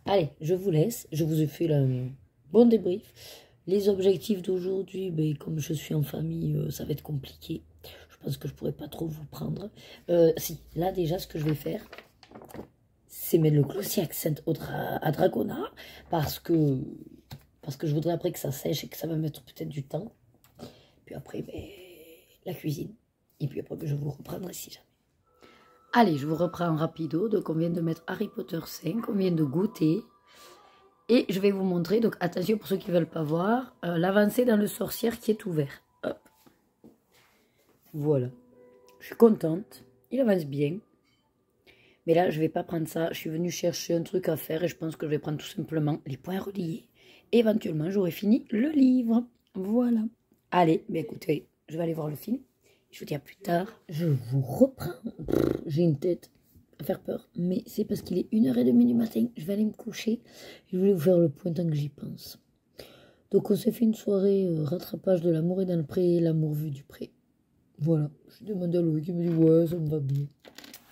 S2: Allez, je vous laisse. Je vous ai fait le bon débrief. Les objectifs d'aujourd'hui, ben, comme je suis en famille, ça va être compliqué. Je pense que je pourrais pas trop vous prendre. Si, là déjà, ce que je vais faire, c'est mettre le clossier accent à Dragona, parce que je voudrais après que ça sèche et que ça va mettre peut-être du temps. Puis après, ben, la cuisine. Et puis après, ben, je vous reprendrai si jamais. Allez, je vous reprends rapido. Donc, on vient de mettre Harry Potter 5, on vient de goûter. Et je vais vous montrer, donc attention pour ceux qui ne veulent pas voir, l'avancée dans le sorcière qui est ouvert. Hop. Voilà. Je suis contente. Il avance bien. Mais là, je ne vais pas prendre ça. Je suis venue chercher un truc à faire et je pense que je vais prendre tout simplement les points reliés. Et éventuellement, j'aurai fini le livre. Voilà. Allez, mais écoutez, je vais aller voir le film. Je vous dis à plus tard. Je vous reprends. J'ai une tête à faire peur, mais c'est parce qu'il est 1h30 du matin. Je vais aller me coucher. Je voulais vous faire le point tant que j'y pense. Donc on s'est fait une soirée rattrapage de L'amour est dans le pré, L'amour vu du pré. Voilà, je demandé à Loïc, il me dit ouais, ça me va bien.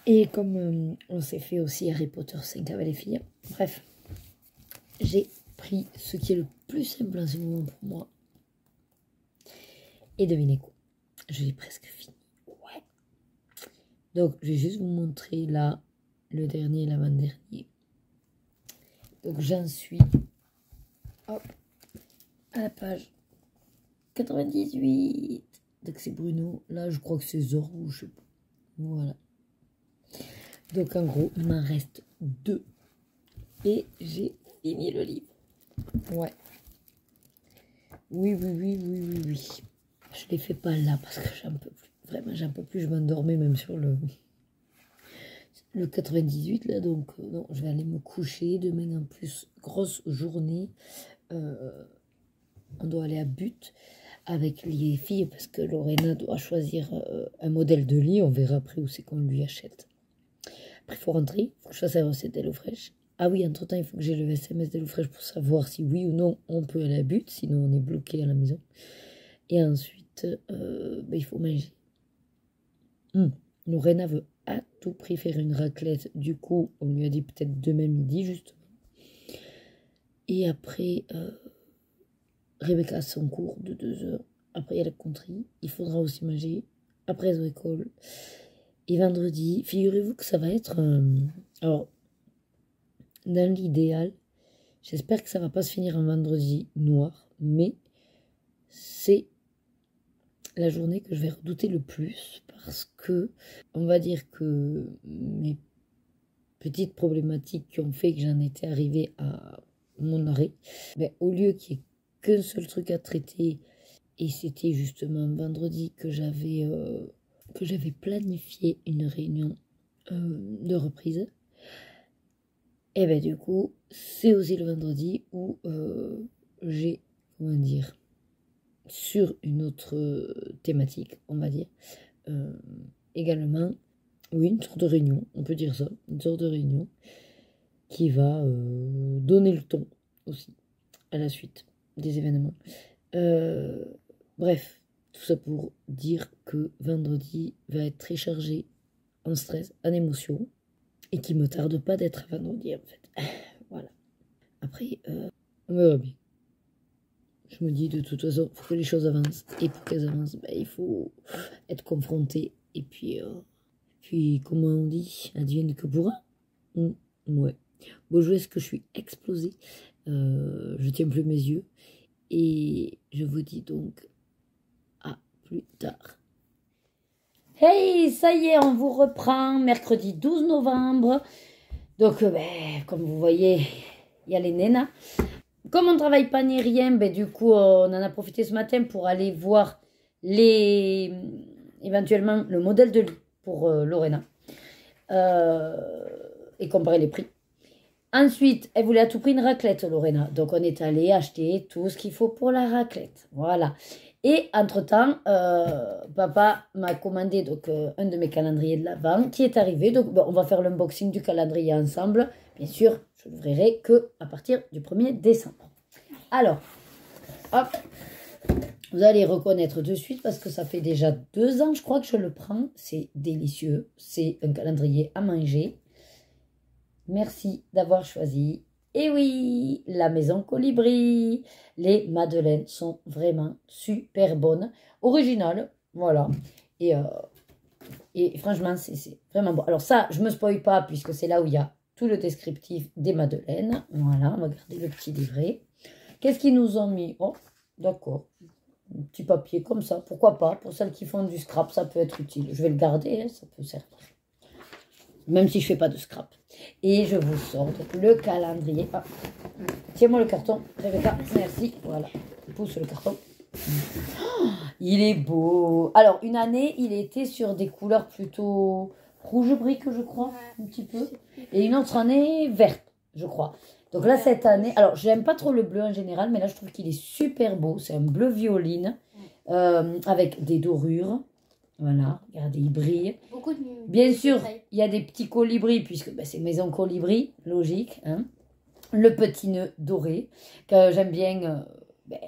S2: Et comme on s'est fait aussi Harry Potter 5 avec les filles, bref, j'ai pris ce qui est le plus simple en ce moment pour moi. Et devinez quoi, je l'ai presque fini. Ouais. Donc je vais juste vous montrer là le dernier et l'avant-dernier. Donc j'en suis hop, à la page 98. Donc c'est Bruno. Là je crois que c'est Zorro, je sais pas. Voilà. Donc en gros il m'en reste 2. Et j'ai fini le livre. Ouais. Oui. Je les fais pas là parce que j'en peux plus. Vraiment j'en peux plus. Je m'endormais même sur le 98 là. Donc non, je vais aller me coucher. Demain en plus, grosse journée. On doit aller à But avec les filles parce que Lorena doit choisir un modèle de lit. On verra après où c'est qu'on lui achète. Après, il faut rentrer. Il faut que je fasse la recette d'HelloFresh. Ah oui, entre-temps, il faut que j'ai le SMS d'HelloFresh pour savoir si oui ou non on peut aller à But. Sinon, on est bloqué à la maison. Et ensuite, il faut manger. Lorena veut à tout prix faire une raclette. Du coup, on lui a dit peut-être demain midi, justement. Et après, Rebecca a son cours de 2 heures. Après, il y a la conterie. Il faudra aussi manger. Après, elles ont école. Et vendredi, figurez-vous que ça va être... alors, dans l'idéal, j'espère que ça va pas se finir un vendredi noir, mais c'est la journée que je vais redouter le plus parce que, on va dire que mes petites problématiques qui ont fait que j'en étais arrivée à mon arrêt, au lieu qu'il n'y ait qu'un seul truc à traiter, et c'était justement vendredi que j'avais planifié une réunion de reprise. Et bien du coup, c'est aussi le vendredi où j'ai, comment dire, sur une autre thématique, on va dire, également, oui, une sorte de réunion, on peut dire ça, une sorte de réunion qui va donner le ton aussi à la suite des événements. Bref, tout ça pour dire que vendredi va être très chargé en stress, en émotions, et qui me tarde pas d'être à vendredi en fait. Voilà. Après, on verra bien. Je me dis de toute façon, il faut que les choses avancent. Et pour qu'elles avancent, il faut être confronté. Et puis comment on dit, advienne que pourra. Ouais. Bon, je vois que je suis explosée. Je tiens plus mes yeux. Et je vous dis donc à plus tard. Hey, ça y est, on vous reprend mercredi 12 novembre. Donc, comme vous voyez, il y a les nénas. Comme on ne travaille pas ni rien, du coup, on en a profité ce matin pour aller voir éventuellement le modèle de lit pour Lorena et comparer les prix. Ensuite, elle voulait à tout prix une raclette, Lorena. Donc, on est allé acheter tout ce qu'il faut pour la raclette. Voilà. Et entre-temps, papa m'a commandé donc, un de mes calendriers de l'Avent qui est arrivé. Donc, on va faire l'unboxing du calendrier ensemble. Bien sûr, je ne l'ouvrirai qu'à partir du 1er décembre. Alors, hop, vous allez reconnaître de suite parce que ça fait déjà 2 ans, je crois que je le prends. C'est délicieux. C'est un calendrier à manger. Merci d'avoir choisi. Et oui, la maison Colibri. Les madeleines sont vraiment super bonnes. Originales, voilà. Et franchement, c'est vraiment bon. Alors ça, je ne me spoil pas puisque c'est là où il y a tout le descriptif des madeleines. Voilà, on va garder le petit livret. Qu'est-ce qu'ils nous ont mis? Oh, d'accord. Un petit papier comme ça, pourquoi pas. Pour celles qui font du scrap, ça peut être utile. Je vais le garder, hein, ça peut servir. Même si je ne fais pas de scrap. Et je vous sors le calendrier. Ah. Tiens-moi le carton, Rebecca. Merci. Voilà. Pousse le carton. Oh, il est beau. Alors, une année, il était sur des couleurs plutôt rouge brique, je crois, un petit peu. Et une autre année, verte, je crois. Donc là, cette année... Alors, je n'aime pas trop le bleu en général, mais là, je trouve qu'il est super beau. C'est un bleu violine avec des dorures. Voilà, regardez, il brille. Bien sûr, il y a des petits colibris, puisque c'est maison colibri, logique. Hein. Le petit nœud doré, que j'aime bien ben,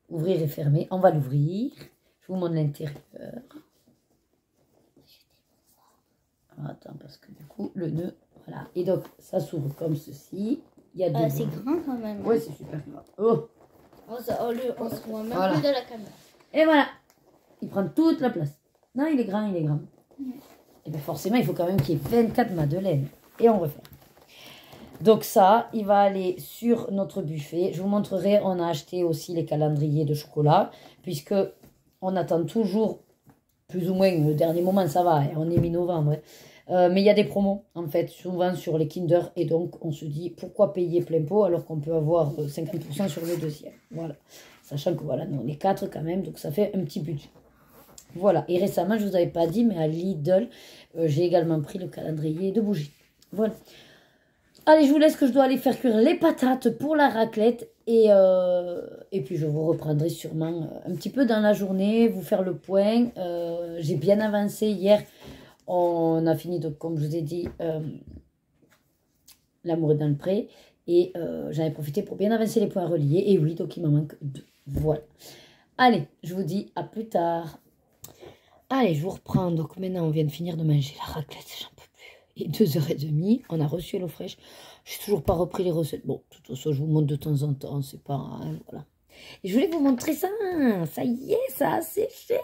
S2: ouvrir et fermer. On va l'ouvrir. Je vous montre l'intérieur. Attends, parce que du coup, le nœud, voilà. Et donc, ça s'ouvre comme ceci. Il y a deux.
S3: C'est grand quand même.
S2: Ouais, c'est super grand. Oh.
S3: On se voit même plus de la caméra.
S2: Et voilà. Il prend toute la place. Non, il est grand, il est grand. Et bien forcément, il faut quand même qu'il y ait 24 madeleines. Et on refait. Donc ça, il va aller sur notre buffet. Je vous montrerai, on a acheté aussi les calendriers de chocolat. Puisque on attend toujours, plus ou moins, le dernier moment, ça va. On est mi-novembre. Mais il y a des promos, en fait, souvent sur les Kinder. Et donc, on se dit, pourquoi payer plein pot alors qu'on peut avoir 50% sur le deuxième. Voilà. Sachant que, voilà, nous, on est 4 quand même. Donc, ça fait un petit budget. Voilà. Et récemment, je ne vous avais pas dit, mais à Lidl, j'ai également pris le calendrier de bougies. Voilà. Allez, je vous laisse que je dois aller faire cuire les patates pour la raclette. Et puis, je vous reprendrai sûrement un petit peu dans la journée, vous faire le point. J'ai bien avancé hier. On a fini, donc, comme je vous ai dit, L'amour est dans le pré. Et j'en ai profité pour bien avancer les points reliés. Et oui, donc il m'en manque 2. Voilà. Allez, je vous dis à plus tard. Allez, je vous reprends. Donc maintenant, on vient de finir de manger la raclette. J'en peux plus. Il est 2h30. On a reçu l'eau fraîche. Je n'ai toujours pas repris les recettes. Bon, de toute façon, je vous montre de temps en temps. C'est pas... Hein, voilà. Et je voulais vous montrer ça. Ça y est, ça a séché.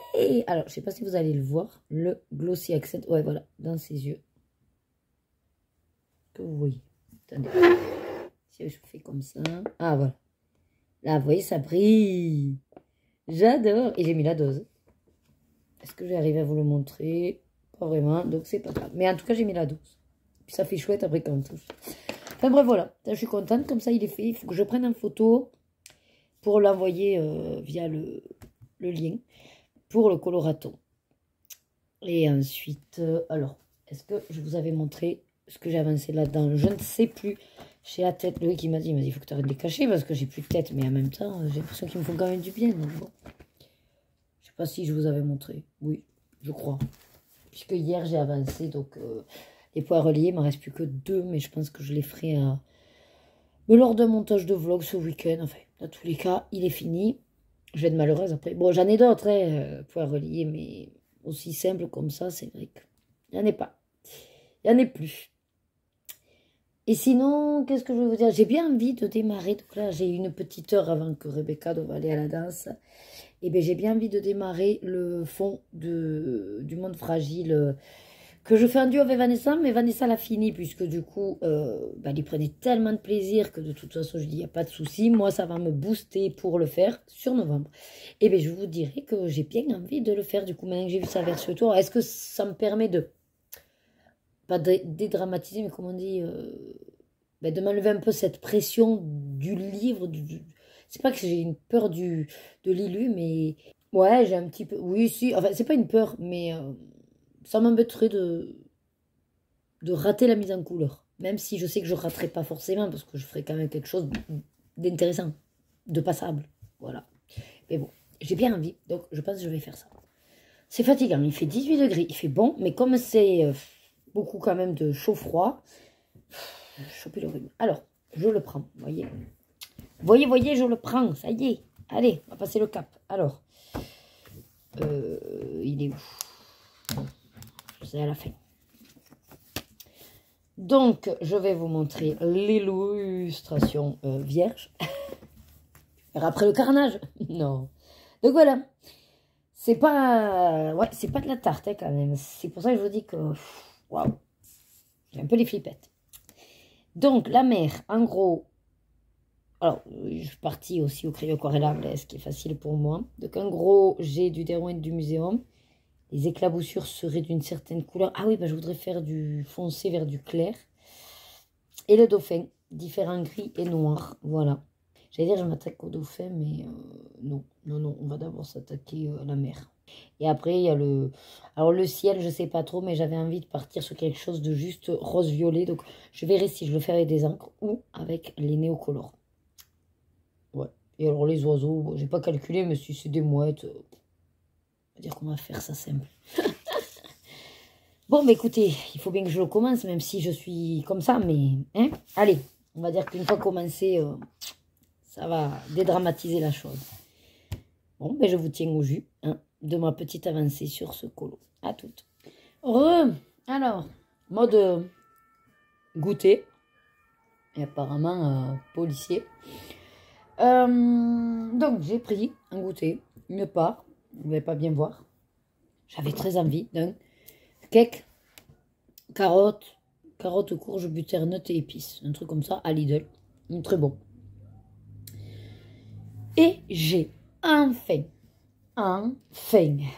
S2: Alors, je ne sais pas si vous allez le voir. Le Glossy Accent. Ouais, voilà. Dans ses yeux. Que vous voyez. Attendez. Si je fais comme ça. Ah, voilà. Là, vous voyez, ça brille. J'adore. Et j'ai mis la dose. Est-ce que je vais arriver à vous le montrer? Pas vraiment. Donc, c'est pas grave. Mais en tout cas, j'ai mis la dose. Puis ça fait chouette après quand on touche. Enfin, bref, voilà. Je suis contente. Comme ça, il est fait. Il faut que je prenne une photo pour l'envoyer via le lien pour le coloraton. Et ensuite, alors, est-ce que je vous avais montré ce que j'ai avancé là-dedans? Je ne sais plus. J'ai la tête. Lui qui m'a dit, il faut que tu arrêtes de les cacher parce que j'ai plus de tête. Mais en même temps, j'ai l'impression qu'ils me font quand même du bien. Donc bon. Je sais pas si je vous avais montré. Oui, je crois. Puisque hier, j'ai avancé. Donc, les points reliés, il ne m'en reste plus que 2. Mais je pense que je les ferai lors d'un montage de vlog ce week-end. Enfin, dans tous les cas, il est fini. Je vais être malheureuse après. Bon, j'en ai d'autres, points reliés. Mais aussi simple comme ça, c'est vrai qu'il n'y en a pas. Il n'y en a plus. Et sinon, qu'est-ce que je vais vous dire? J'ai bien envie de démarrer. Donc là, j'ai une petite heure avant que Rebecca doive aller à la danse. Et bien, j'ai bien envie de démarrer le fond du monde fragile que je fais en duo avec Vanessa. Mais Vanessa l'a fini puisque du coup, elle y prenait tellement de plaisir que de toute façon, je dis, il n'y a pas de souci. Moi, ça va me booster pour le faire sur novembre. Et bien, je vous dirais que j'ai bien envie de le faire. Du coup, maintenant que j'ai vu sa version tour, est-ce que ça me permet de... pas dédramatiser, mais comment on dit, de m'enlever un peu cette pression du livre. C'est pas que j'ai une peur de l'illu, mais ouais, j'ai un petit peu. Oui, si, enfin, c'est pas une peur, mais ça m'embêterait de rater la mise en couleur. Même si je sais que je raterai pas forcément, parce que je ferai quand même quelque chose d'intéressant, de passable. Voilà. Mais bon, j'ai bien envie, donc je pense que je vais faire ça. C'est fatigant, il fait 18 degrés, il fait bon, mais comme c'est. Beaucoup quand même de chaud-froid. Choper le rhume. Alors, je le prends, voyez. Voyez, je le prends, ça y est. Allez, on va passer le cap. Alors, il est où? C'est à la fin. Donc, je vais vous montrer l'illustration vierge. Après le carnage. Non. Donc voilà. C'est pas... Ouais, c'est pas de la tarte hein, quand même. C'est pour ça que je vous dis que... Waouh, j'ai un peu les flippettes. Donc, la mer, en gros, alors, je suis partie aussi au crayon aquarellable, ce qui est facile pour moi. Donc, en gros, j'ai du Derwent du Muséum. Les éclaboussures seraient d'une certaine couleur. Ah oui, je voudrais faire du foncé vers du clair. Et le dauphin, différents gris et noirs. Voilà. J'allais dire, je m'attaque au dauphin, mais non. On va d'abord s'attaquer à la mer. Et après, il y a le... Alors, le ciel, je ne sais pas trop, mais j'avais envie de partir sur quelque chose de juste rose-violet. Donc, je verrai si je le fais avec des encres ou avec les néocolores. Ouais. Et alors, les oiseaux, bon, j'ai pas calculé, mais si c'est des mouettes, on va dire qu'on va faire ça simple. Bon, mais écoutez, il faut bien que je le commence, même si je suis comme ça, mais... Hein, allez, on va dire qu'une fois commencé, Ça va dédramatiser la chose. Bon, ben je vous tiens au jus hein, de ma petite avancée sur ce colo. À toutes. Alors, mode goûter. Et apparemment policier. Donc, j'ai pris un goûter, une part. Vous ne pouvez pas bien voir. J'avais très envie d'un cake, carottes, courges, butternut et épices. Un truc comme ça à Lidl. Très bon. Et j'ai enfin,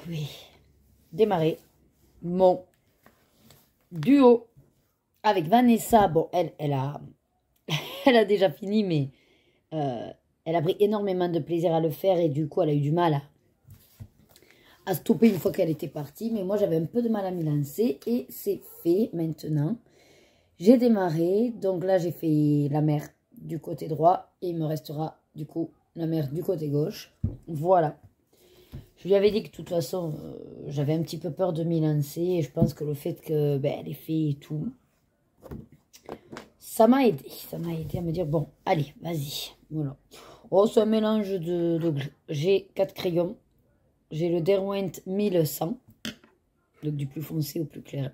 S2: oui, démarré mon duo avec Vanessa. Bon, elle a déjà fini, mais elle a pris énormément de plaisir à le faire et du coup, elle a eu du mal à stopper une fois qu'elle était partie. Mais moi, j'avais un peu de mal à m'y lancer et c'est fait maintenant. J'ai démarré, donc là, j'ai fait la mer du côté droit et il me restera du coup la mer du côté gauche. Voilà. Je lui avais dit que de toute façon, j'avais un petit peu peur de m'y lancer et je pense que le fait que elle ait fait et tout, ça m'a aidé. Ça m'a aidé à me dire, bon, allez, vas-y. Voilà. Oh, c'est un mélange de j'ai 4 crayons. J'ai le Derwent 1100, donc du plus foncé au plus clair.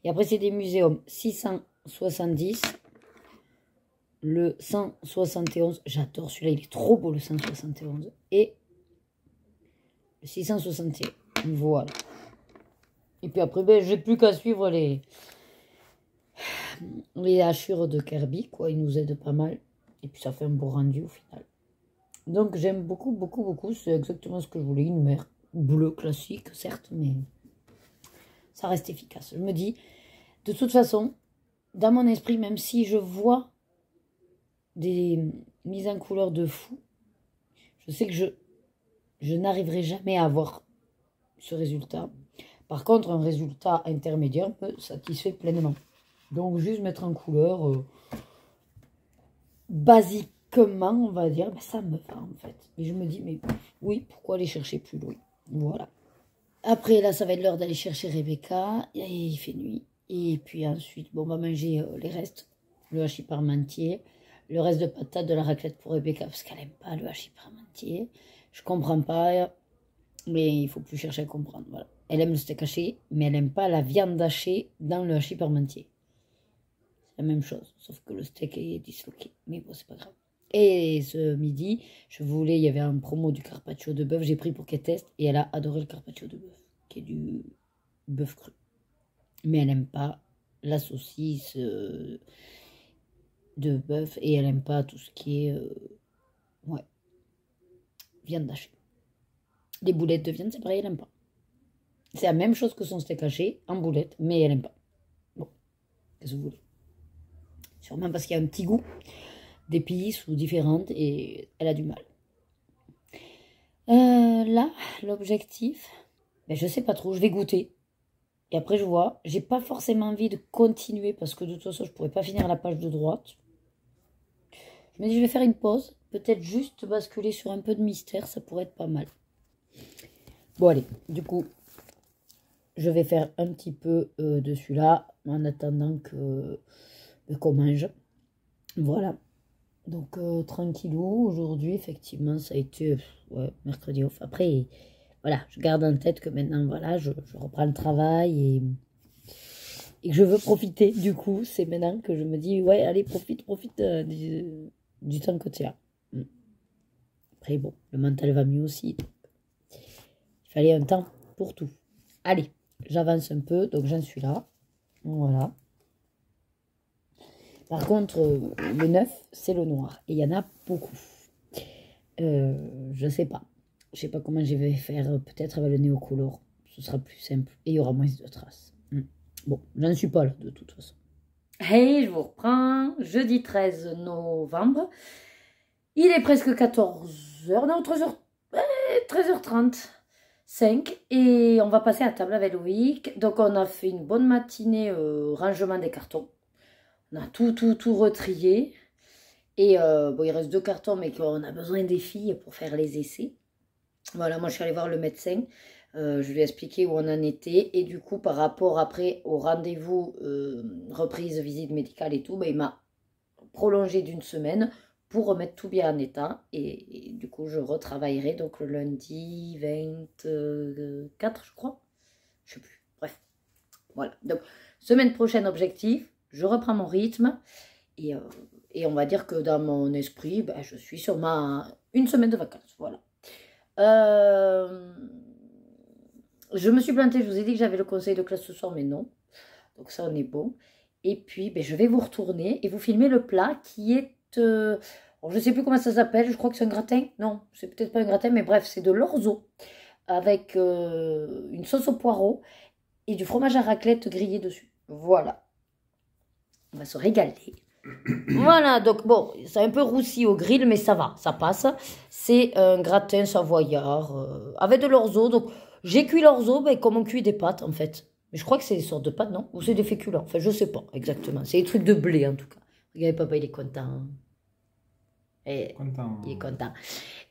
S2: Et après, c'est des muséums 670. Le 171, j'adore celui-là, il est trop beau le 171. Et le 661, voilà. Et puis après, j'ai plus qu'à suivre les hachures de Kirby, quoi. Ils nous aident pas mal. Et puis ça fait un beau rendu au final. Donc j'aime beaucoup, beaucoup, beaucoup. C'est exactement ce que je voulais. Une mer bleue classique, certes, mais ça reste efficace. Je me dis, de toute façon, dans mon esprit, même si je vois des mises en couleur de fou, je sais que je n'arriverai jamais à avoir ce résultat. Par contre, un résultat intermédiaire me satisfait pleinement. Donc, juste mettre en couleur, basiquement, on va dire, ça me va en fait. Et je me dis, mais oui, pourquoi aller chercher plus loin? Voilà. Après, là, ça va être l'heure d'aller chercher Rebecca. Et il fait nuit. Et puis ensuite, bon, on va manger les restes. Le hachis parmentier. Le reste de patates, de la raclette pour Rebecca, parce qu'elle n'aime pas le hachis parmentier. Je comprends pas, mais il faut plus chercher à comprendre. Voilà. Elle aime le steak haché, mais elle n'aime pas la viande hachée dans le hachis parmentier. C'est la même chose, sauf que le steak est disloqué. Mais bon, c'est pas grave. Et ce midi, il y avait un promo du carpaccio de bœuf. J'ai pris pour qu'elle teste et elle a adoré le carpaccio de bœuf, qui est du bœuf cru. Mais elle n'aime pas la saucisse de bœuf et elle n'aime pas tout ce qui est viande hachée. Les boulettes de viande, c'est pareil, elle n'aime pas. C'est la même chose que son steak haché en boulettes, mais elle n'aime pas. Bon, qu'est-ce que vous voulez? Sûrement parce qu'il y a un petit goût d'épices ou différentes et elle a du mal. Là, l'objectif, je sais pas trop, je vais goûter. Et après, je vois, j'ai pas forcément envie de continuer parce que de toute façon, je pourrais pas finir la page de droite. Je me dis, je vais faire une pause. Peut-être juste basculer sur un peu de mystère, ça pourrait être pas mal. Bon, allez, du coup, je vais faire un petit peu de celui-là en attendant qu'on mange. Voilà. Donc, tranquillou. Aujourd'hui, effectivement, ça a été mercredi off. Après, voilà, je garde en tête que maintenant, voilà, je reprends le travail et que je veux profiter. Du coup, c'est maintenant que je me dis, ouais, allez, profite du temps que tu as. Après, bon, le mental va mieux aussi. Il fallait un temps pour tout. Allez, j'avance un peu, donc j'en suis là. Voilà. Par contre, le neuf, c'est le noir. Et il y en a beaucoup. Je sais pas. Je sais pas comment je vais faire. Peut-être avec le néocolor. Ce sera plus simple. Et il y aura moins de traces. Bon, j'en suis pas là, de toute façon. Hey, je vous reprends. Jeudi 13 novembre. Il est presque 14h. Non, 13h30. 5. Et on va passer à table avec Loïc. Donc, on a fait une bonne matinée rangement des cartons. On a tout retrié. Et bon, il reste 2 cartons, mais qu'on a besoin des filles pour faire les essais. Voilà, moi, je suis allée voir le médecin. Je lui ai expliqué où on en était. Et du coup, par rapport après au rendez-vous reprise, visite médicale et tout, il m'a prolongé d'1 semaine pour remettre tout bien en état. Et du coup, je retravaillerai donc le lundi 24, je crois. Je sais plus. Bref. Voilà. Donc, semaine prochaine, objectif. Je reprends mon rythme. Et on va dire que dans mon esprit, ben, je suis sur une semaine de vacances. Voilà. Je me suis plantée. Je vous ai dit que j'avais le conseil de classe ce soir, mais non. Donc ça, on est bon. Et puis, ben, je vais vous retourner et vous filmer le plat qui est... je ne sais plus comment ça s'appelle. Je crois que c'est un gratin. Non, c'est peut-être pas un gratin, mais bref, c'est de l'orzo avec une sauce au poireau et du fromage à raclette grillé dessus. Voilà. On va se régaler. Voilà, donc bon, c'est un peu roussi au grill, mais ça va, ça passe. C'est un gratin savoyard avec de l'orzo. Donc, j'ai cuit l'orzo ben, comme on cuit des pâtes, en fait. Mais je crois que c'est des sortes de pâtes, non? Ou c'est des féculents? Enfin, je sais pas exactement. C'est des trucs de blé, en tout cas. Regardez, papa, il est content.
S4: Content.
S2: Il est content.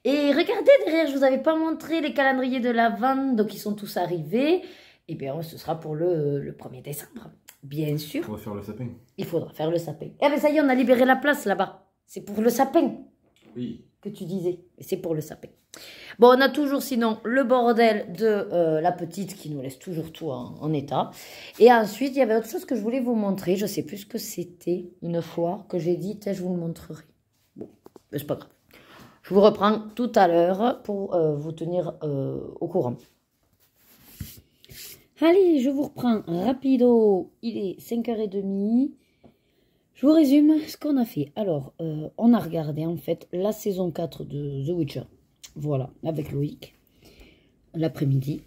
S2: Et regardez derrière, je vous avais pas montré les calendriers de l'Avent, donc ils sont tous arrivés. Et bien, ce sera pour le 1er décembre. Bien sûr.
S4: On va faire le sapin.
S2: Il faudra faire le sapin. Eh bien, ça y est, on a libéré la place là-bas. C'est pour le sapin.
S4: Oui.
S2: Que tu disais. Et c'est pour le sapin. Bon, on a toujours sinon le bordel de la petite qui nous laisse toujours tout en état. Et ensuite, il y avait autre chose que je voulais vous montrer. Je ne sais plus ce que c'était une fois que j'ai dit, je vous le montrerai. Bon, mais c'est pas grave. Je vous reprends tout à l'heure pour vous tenir au courant. Allez, je vous reprends rapido. Il est 5h30. Je vous résume ce qu'on a fait. Alors, on a regardé en fait la saison 4 de The Witcher. Voilà, avec Loïc. L'après-midi.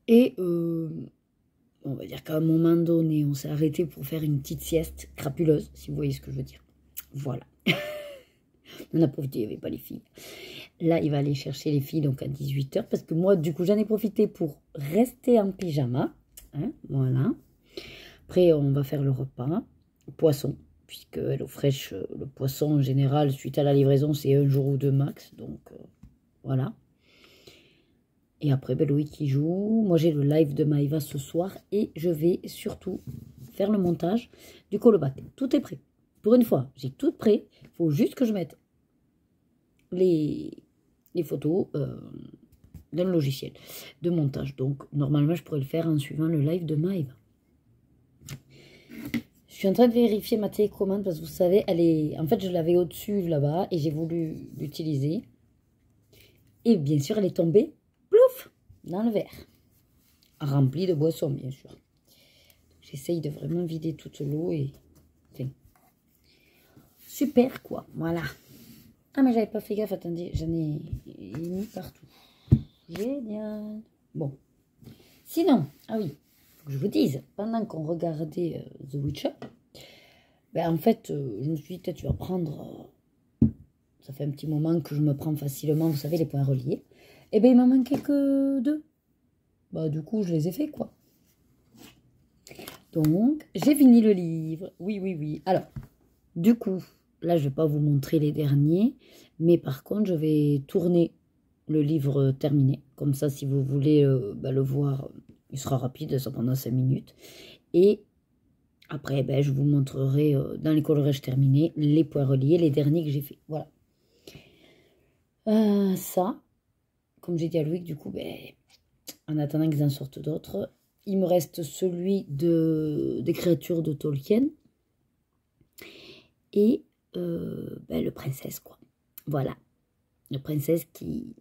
S2: Et on va dire qu'à un moment donné, on s'est arrêté pour faire une petite sieste crapuleuse, si vous voyez ce que je veux dire. Voilà. On a profité, il n'y avait pas les filles. Là, il va aller chercher les filles donc à 18h. Parce que moi, du coup, j'en ai profité pour rester en pyjama. Hein, voilà. Après, on va faire le repas. Poisson. Puisque Hello Fresh, le poisson en général, suite à la livraison, c'est 1 jour ou 2 max. Donc, voilà. Et après, Loïc qui joue. Moi, j'ai le live de Maëva ce soir. Et je vais surtout faire le montage du callback. Tout est prêt. Pour une fois, j'ai tout prêt. Il faut juste que je mette les photos dans le logiciel de montage. Donc, normalement, je pourrais le faire en suivant le live de Maëva. Je suis en train de vérifier ma télécommande parce que vous savez, elle est... En fait, je l'avais au-dessus là-bas et j'ai voulu l'utiliser. Et bien sûr, elle est tombée, plouf, dans le verre. Remplie de boissons, bien sûr. J'essaye de vraiment vider toute l'eau et... Enfin, super, quoi. Voilà. Ah, mais j'avais pas fait gaffe, attendez, j'en ai mis partout. Génial. Bon. Sinon, ah oui, faut que je vous dise, pendant qu'on regardait The Witcher, ben en fait, je me suis dit, peut-être tu vas prendre... ça fait un petit moment que je me prends facilement, vous savez, les points reliés. Et ben il m'en manquait que 2. Bah, du coup, je les ai fait, quoi. Donc, j'ai fini le livre. Oui, oui, oui. Alors, du coup... Là, je ne vais pas vous montrer les derniers, mais par contre, je vais tourner le livre terminé. Comme ça, si vous voulez le voir, il sera rapide, ça prendra 5 minutes. Et après, je vous montrerai dans les coloriages terminés les points reliés, les derniers que j'ai fait. Voilà. Ça, comme j'ai dit à Louis, du coup, en attendant qu'ils en sortent d'autres, il me reste celui des créatures de Tolkien et le princesse, quoi. Voilà. Le princesse qui...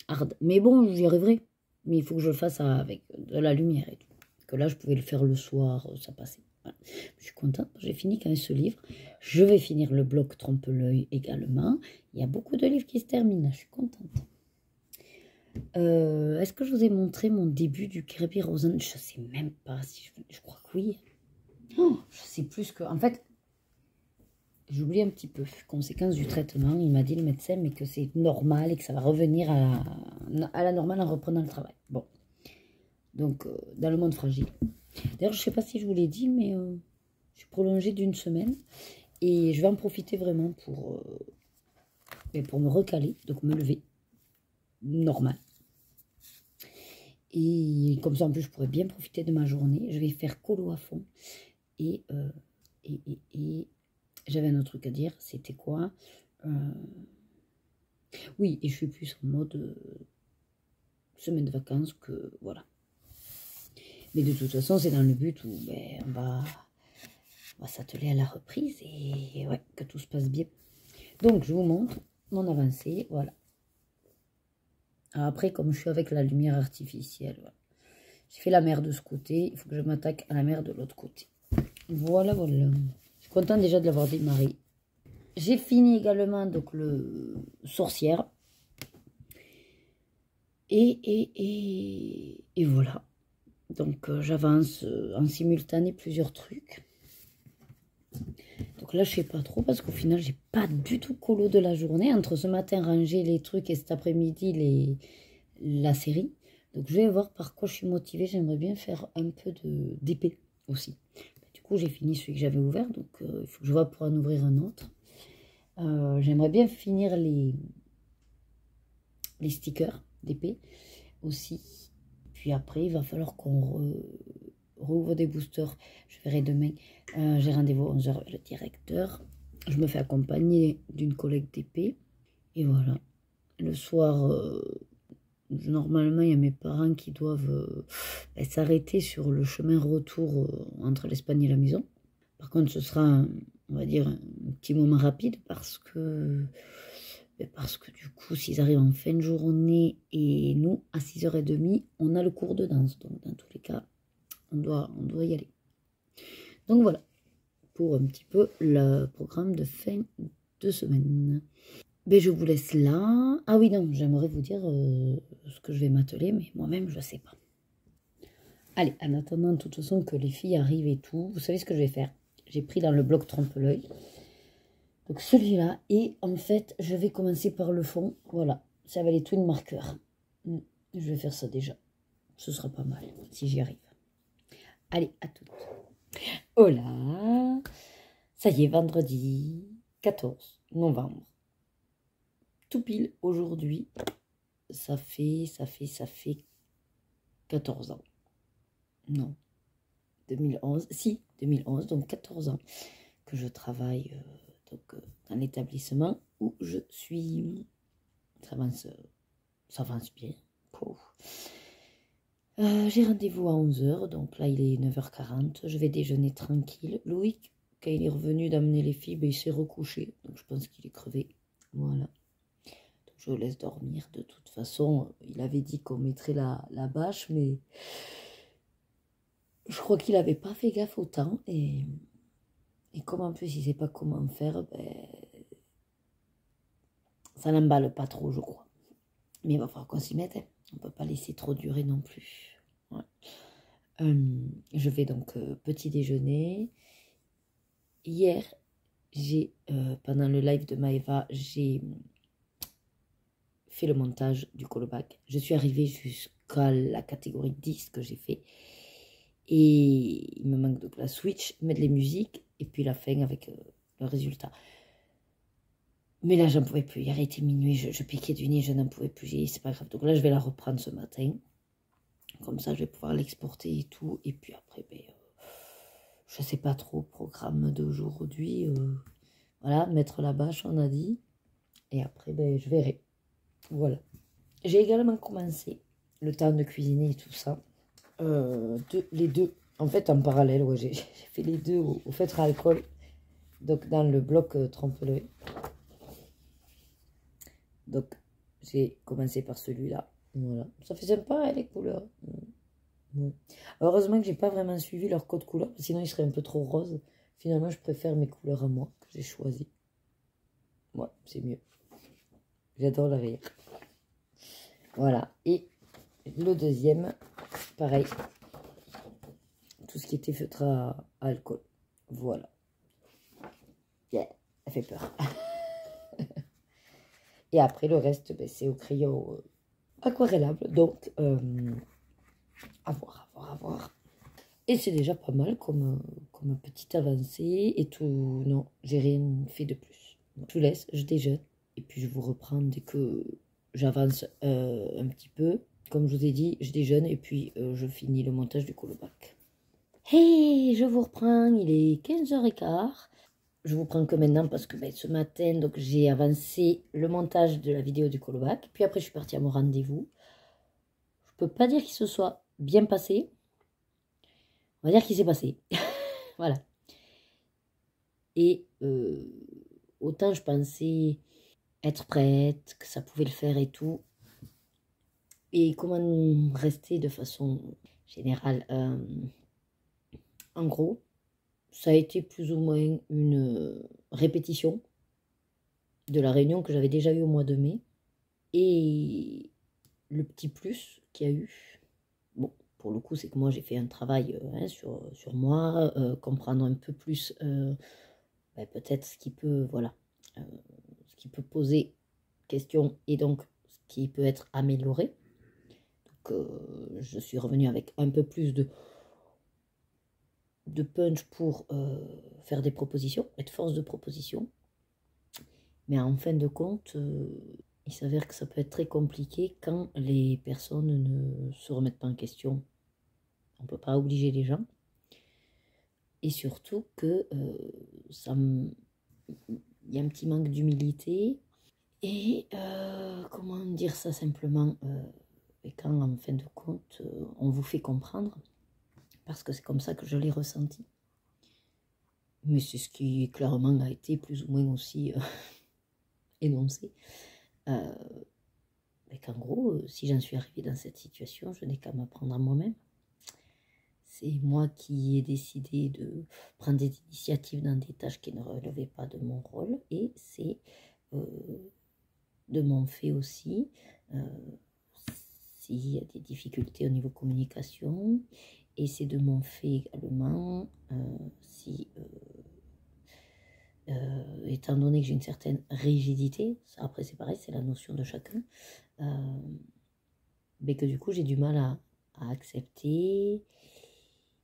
S2: Hard. Mais bon, j'y arriverai. Mais il faut que je le fasse avec de la lumière et tout. Que là, je pouvais le faire le soir, ça passait. Voilà. Je suis contente, j'ai fini quand même ce livre. Je vais finir le bloc Trompe-l'œil également. Il y a beaucoup de livres qui se terminent, là. Je suis contente. Est-ce que je vous ai montré mon début du Kirby Rosen? Je sais même pas si je crois que oui. Oh, je sais plus que... En fait... J'oublie un petit peu, conséquence du traitement, il m'a dit le médecin, mais que c'est normal et que ça va revenir à la normale en reprenant le travail. Bon, donc dans le monde fragile. D'ailleurs, je ne sais pas si je vous l'ai dit, mais je suis prolongée d'1 semaine et je vais en profiter vraiment pour me recaler, donc me lever, normal. Et comme ça, en plus, je pourrais bien profiter de ma journée. Je vais faire colo à fond et j'avais un autre truc à dire, c'était quoi? Oui, et je suis plus en mode semaine de vacances que voilà. Mais de toute façon, c'est dans le but où ben, on va s'atteler à la reprise et ouais, que tout se passe bien. Donc, je vous montre mon avancée, voilà. Alors après, comme je suis avec la lumière artificielle, voilà. J'ai fait la mer de ce côté, il faut que je m'attaque à la mer de l'autre côté. Voilà, voilà. Je suis contente déjà de l'avoir démarré. J'ai fini également donc le sorcière. Et voilà. Donc j'avance en simultané plusieurs trucs. Donc là, je sais pas trop parce qu'au final, j'ai pas du tout colo de la journée. Entre ce matin, ranger les trucs et cet après-midi, la série. Donc je vais voir par quoi je suis motivée. J'aimerais bien faire un peu d'épée aussi. Du coup, j'ai fini celui que j'avais ouvert. Donc il faut que je vois pour en ouvrir un autre. J'aimerais bien finir les stickers d'épée aussi. Puis après, il va falloir qu'on rouvre des boosters. Je verrai demain. J'ai rendez-vous à 11h avec le directeur. Je me fais accompagner d'une collègue d'épée. Et voilà. Le soir, normalement, il y a mes parents qui doivent s'arrêter sur le chemin retour entre l'Espagne et la maison. Par contre, ce sera, on va dire, un petit moment rapide parce que du coup, s'ils arrivent en fin de journée et nous, à 6h30, on a le cours de danse. Donc, dans tous les cas, on doit y aller. Donc, voilà, pour un petit peu le programme de fin de semaine. Mais je vous laisse là. Ah oui, non, j'aimerais vous dire ce que je vais m'atteler, mais moi-même, je ne sais pas. Allez, en attendant, de toute façon, que les filles arrivent et tout, vous savez ce que je vais faire? J'ai pris dans le bloc trompe-l'œil. Donc celui-là, et en fait, je vais commencer par le fond. Voilà, ça va les twin marqueurs. Je vais faire ça déjà. Ce sera pas mal, si j'y arrive. Allez, à toutes. Oh là, ça y est, vendredi 14 novembre. Tout pile aujourd'hui, ça fait 14 ans. Non, 2011, si, 2011, donc 14 ans que je travaille dans l'établissement où je suis. Ça avance bien. J'ai rendez-vous à 11h, donc là il est 9h40. Je vais déjeuner tranquille. Loïc, quand il est revenu d'amener les filles, il s'est recouché, donc je pense qu'il est crevé. Voilà. Donc je le laisse dormir. De toute façon, il avait dit qu'on mettrait la bâche, mais je crois qu'il n'avait pas fait gaffe au temps. Et comme en plus il ne sait pas comment faire, ça n'emballe pas trop, je crois. Mais il va falloir qu'on s'y mette. Hein. On ne peut pas laisser trop durer non plus. Ouais. Je vais donc petit déjeuner. Hier, pendant le live de Maëva, j'ai fait le montage du colobac. Je suis arrivée jusqu'à la catégorie 10 que j'ai fait. Et il me manque donc la switch, mettre les musiques et puis la fin avec le résultat. Mais là, j'en pouvais plus. Hier était minuit, je piquais du nez, je n'en pouvais plus. C'est pas grave. Donc là, je vais la reprendre ce matin. Comme ça, je vais pouvoir l'exporter et tout. Et puis après, je sais pas trop, programme d'aujourd'hui. Voilà, mettre la bâche, on a dit. Et après, je verrai. Voilà. J'ai également commencé le temps de cuisiner et tout ça. Les deux, en fait, en parallèle, ouais, j'ai fait les deux au feutre à alcool. Donc, dans le bloc trompe-l'œil. Donc, j'ai commencé par celui-là. Voilà. Ça fait sympa, les couleurs. Ouais. Heureusement que j'ai pas vraiment suivi leur code couleur, sinon il serait un peu trop rose. Finalement, je préfère mes couleurs à moi, que j'ai choisies. Ouais, c'est mieux. J'adore la rire. Voilà. Et le deuxième, pareil. Tout ce qui était feutre à alcool. Voilà. Yeah, ça fait peur. Et après, le reste, c'est au crayon aquarellable. Donc, à voir. Et c'est déjà pas mal comme petite avancée et tout. Non, j'ai rien fait de plus. Je vous laisse, je déjeune. Et puis, je vous reprends dès que j'avance un petit peu. Comme je vous ai dit, je déjeune et puis je finis le montage du colobac. Hey, je vous reprends, il est 15h15. je vous prends que maintenant parce que ce matin, donc j'ai avancé le montage de la vidéo du callback. Puis après, je suis partie à mon rendez-vous. Je peux pas dire qu'il se soit bien passé. On va dire qu'il s'est passé. Voilà. Et autant je pensais être prête, que ça pouvait le faire et tout. Et comment rester de façon générale. En gros, ça a été plus ou moins une répétition de la réunion que j'avais déjà eue au mois de mai. Et le petit plus qu'il y a eu, bon, pour le coup, c'est que moi j'ai fait un travail sur moi, comprendre un peu plus peut-être ce qui peut, voilà, ce qui peut poser question et donc ce qui peut être amélioré. Donc je suis revenue avec un peu plus de punch pour faire des propositions, être force de proposition. Mais en fin de compte, il s'avère que ça peut être très compliqué quand les personnes ne se remettent pas en question. On ne peut pas obliger les gens. Et surtout que il y a un petit manque d'humilité. Et comment dire ça simplement et quand en fin de compte, on vous fait comprendre, parce que c'est comme ça que je l'ai ressenti. Mais c'est ce qui clairement a été plus ou moins aussi énoncé. Qu'en gros, si j'en suis arrivée dans cette situation, je n'ai qu'à m'apprendre à moi-même. C'est moi qui ai décidé de prendre des initiatives dans des tâches qui ne relevaient pas de mon rôle. Et c'est de mon fait aussi, s'il y a des difficultés au niveau communication. Et c'est de mon fait également, si... étant donné que j'ai une certaine rigidité, ça, après c'est pareil, c'est la notion de chacun, mais que du coup j'ai du mal à accepter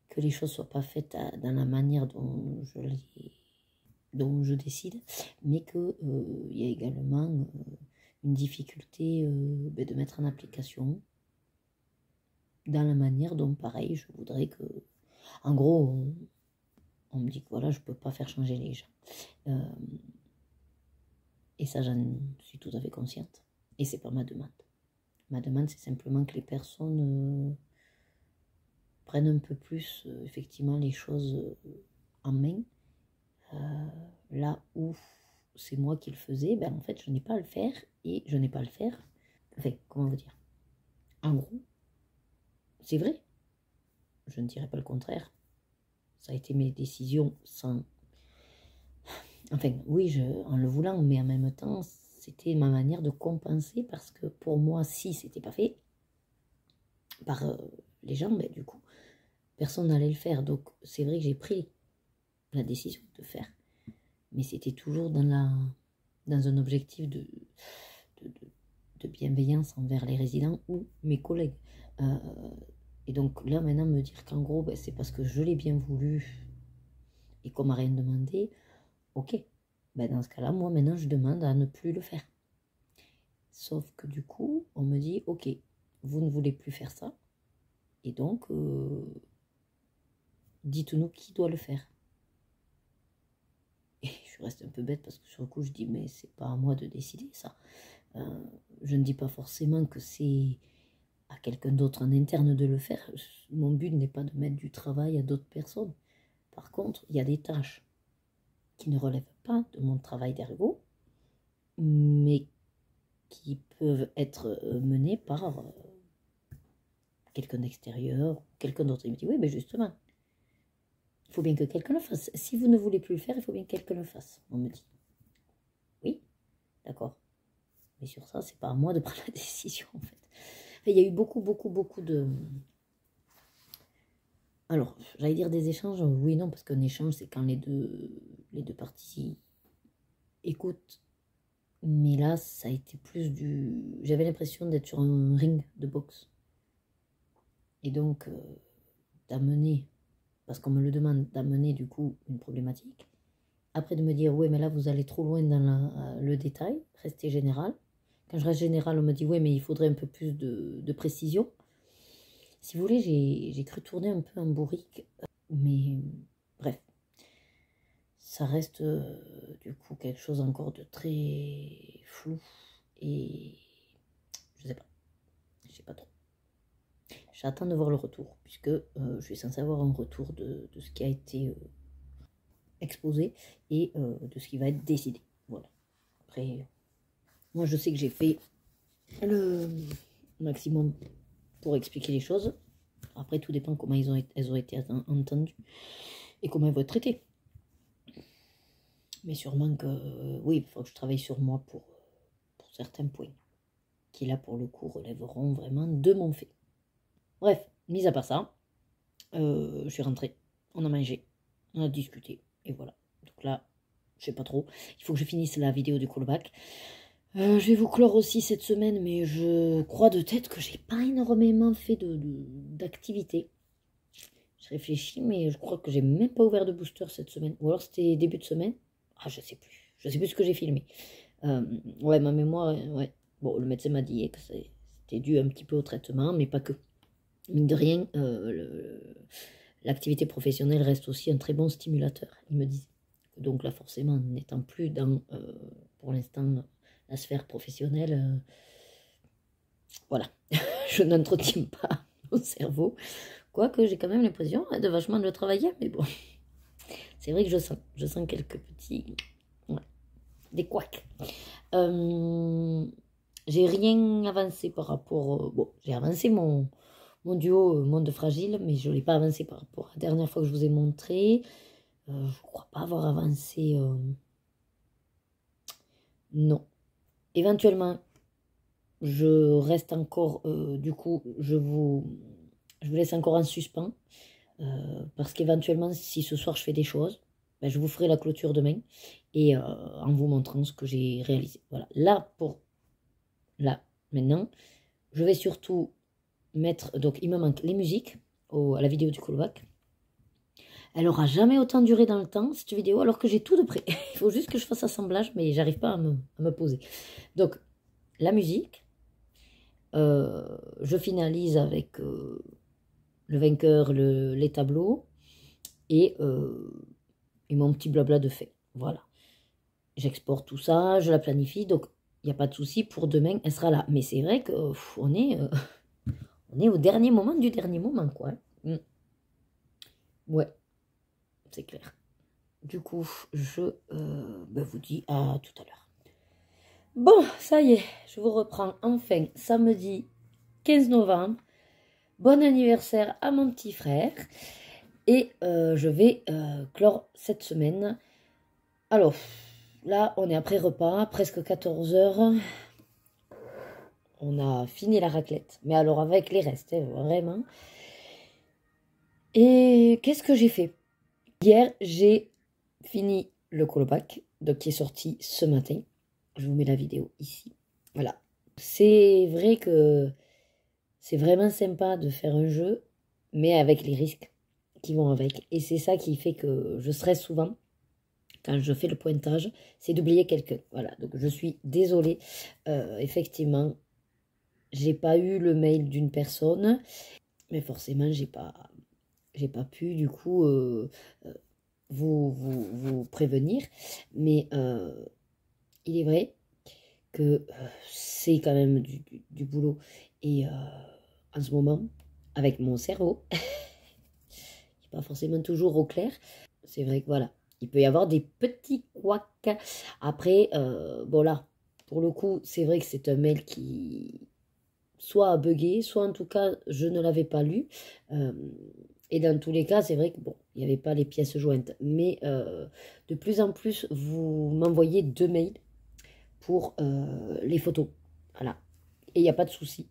S2: que les choses soient pas faites dans la manière dont je décide, mais qu'il y a également une difficulté de mettre en application dans la manière dont, pareil, je voudrais que, en gros, on me dit que voilà, je peux pas faire changer les gens. Et ça, j'en suis tout à fait consciente. Et c'est pas ma demande. Ma demande, c'est simplement que les personnes prennent un peu plus, effectivement, les choses en main. Là où c'est moi qui le faisais, en fait, je n'ai pas à le faire. Et je n'ai pas à le faire. Enfin, comment vous dire? En gros, c'est vrai. Je ne dirais pas le contraire. Ça a été mes décisions sans... Enfin, oui, en le voulant, mais en même temps, c'était ma manière de compenser parce que pour moi, si c'était pas fait par les gens, du coup, personne n'allait le faire. Donc, c'est vrai que j'ai pris la décision de faire. Mais c'était toujours dans un objectif de bienveillance envers les résidents ou mes collègues. Et donc, là, maintenant, me dire qu'en gros, c'est parce que je l'ai bien voulu et qu'on m'a rien demandé, ok. Dans ce cas-là, moi, maintenant, je demande à ne plus le faire. Sauf que du coup, on me dit, ok, vous ne voulez plus faire ça. Et donc, dites-nous qui doit le faire. Et je reste un peu bête parce que sur le coup, je dis, mais c'est pas à moi de décider ça. Je ne dis pas forcément que c'est à quelqu'un d'autre en interne de le faire. Mon but n'est pas de mettre du travail à d'autres personnes. Par contre, il y a des tâches qui ne relèvent pas de mon travail d'ergo, mais qui peuvent être menées par quelqu'un d'extérieur, quelqu'un d'autre. Il me dit, oui, mais justement, il faut bien que quelqu'un le fasse. Si vous ne voulez plus le faire, il faut bien que quelqu'un le fasse, on me dit. Oui, d'accord. Mais sur ça, c'est pas à moi de prendre la décision, en fait. Enfin, il y a eu beaucoup de... Alors, j'allais dire des échanges, oui, non, parce qu'un échange, c'est quand les deux parties écoutent. Mais là, ça a été plus du... J'avais l'impression d'être sur un ring de boxe. Et donc, d'amener, parce qu'on me le demande, d'amener du coup une problématique. Après de me dire, oui, mais là, vous allez trop loin dans le détail, restez général. Quand je reste général, on me dit, oui, mais il faudrait un peu plus de précision. Si vous voulez, j'ai cru tourner un peu en bourrique. Mais bref, ça reste du coup quelque chose encore de très flou et je sais pas trop. J'attends de voir le retour puisque je suis censée avoir un retour de ce qui a été exposé et de ce qui va être décidé. Voilà. Après, moi je sais que j'ai fait le maximum pour expliquer les choses. Après, tout dépend comment elles ont été entendues et comment elles vont être traitées. Mais sûrement que, oui, il faut que je travaille sur moi pour certains points, qui là, pour le coup, relèveront vraiment de mon fait. Bref, mis à part ça, je suis rentrée, on a mangé, on a discuté, et voilà. Donc là, je sais pas trop, il faut que je finisse la vidéo du callback. Je vais vous clore aussi cette semaine, mais je crois de tête que j'ai pas énormément fait d'activité. Je réfléchis, mais je crois que j'ai même pas ouvert de booster cette semaine. Ou alors c'était début de semaine. Ah, je sais plus. Je sais plus ce que j'ai filmé. Ouais, ma mémoire, ouais. Bon, le médecin m'a dit que c'était dû un petit peu au traitement, mais pas que. Mine de rien, l'activité professionnelle reste aussi un très bon stimulateur, ils me disent. Donc là, forcément, n'étant plus dans, pour l'instant, la sphère professionnelle, voilà, je n'entretiens pas mon cerveau. Quoique j'ai quand même l'impression de vachement le travailler, mais bon, c'est vrai que je sens quelques petits, ouais, des couacs. J'ai rien avancé par rapport, bon, j'ai avancé mon duo Monde Fragile, mais je ne l'ai pas avancé par rapport à la dernière fois que je vous ai montré. Je ne crois pas avoir avancé, non. Éventuellement, je reste encore, du coup, je vous laisse encore en suspens, parce qu'éventuellement, si ce soir je fais des choses, ben, je vous ferai la clôture demain, et en vous montrant ce que j'ai réalisé. Voilà, là, maintenant, je vais surtout mettre, donc il me manque les musiques à la vidéo du callback. Elle aura jamais autant duré dans le temps, cette vidéo, alors que j'ai tout de près. Il faut juste que je fasse assemblage, mais j'arrive pas à me poser. Donc, la musique, je finalise avec le vainqueur, les tableaux et mon petit blabla de fait. Voilà. J'exporte tout ça, je la planifie, donc il n'y a pas de souci. Pour demain, elle sera là. Mais c'est vrai qu'on est, on est au dernier moment du dernier moment, quoi. Ouais, c'est clair. Du coup, je vous dis à tout à l'heure. Bon, ça y est, je vous reprends enfin samedi 15 novembre. Bon anniversaire à mon petit frère. Et je vais clore cette semaine. Alors, là, on est après repas, presque 14 h. On a fini la raclette. Mais alors avec les restes, vraiment. Et qu'est-ce que j'ai fait? Hier, j'ai fini le callback, donc qui est sorti ce matin. Je vous mets la vidéo ici. Voilà. C'est vrai que c'est vraiment sympa de faire un jeu, mais avec les risques qui vont avec. Et c'est ça qui fait que je stresse souvent quand je fais le pointage, c'est d'oublier quelqu'un. Voilà, donc je suis désolée. Effectivement, j'ai pas eu le mail d'une personne, mais forcément, j'ai pas pu, du coup, vous prévenir. Mais il est vrai que c'est quand même du boulot. Et en ce moment, avec mon cerveau, il n'est pas forcément toujours au clair. C'est vrai que voilà, il peut y avoir des petits couacs. Après, bon là, pour le coup, c'est vrai que c'est un mail qui soit a bugué, soit en tout cas, je ne l'avais pas lu. Et dans tous les cas, c'est vrai que bon, il n'y avait pas les pièces jointes. Mais de plus en plus, vous m'envoyez 2 mails pour les photos. Voilà. Et il n'y a pas de souci.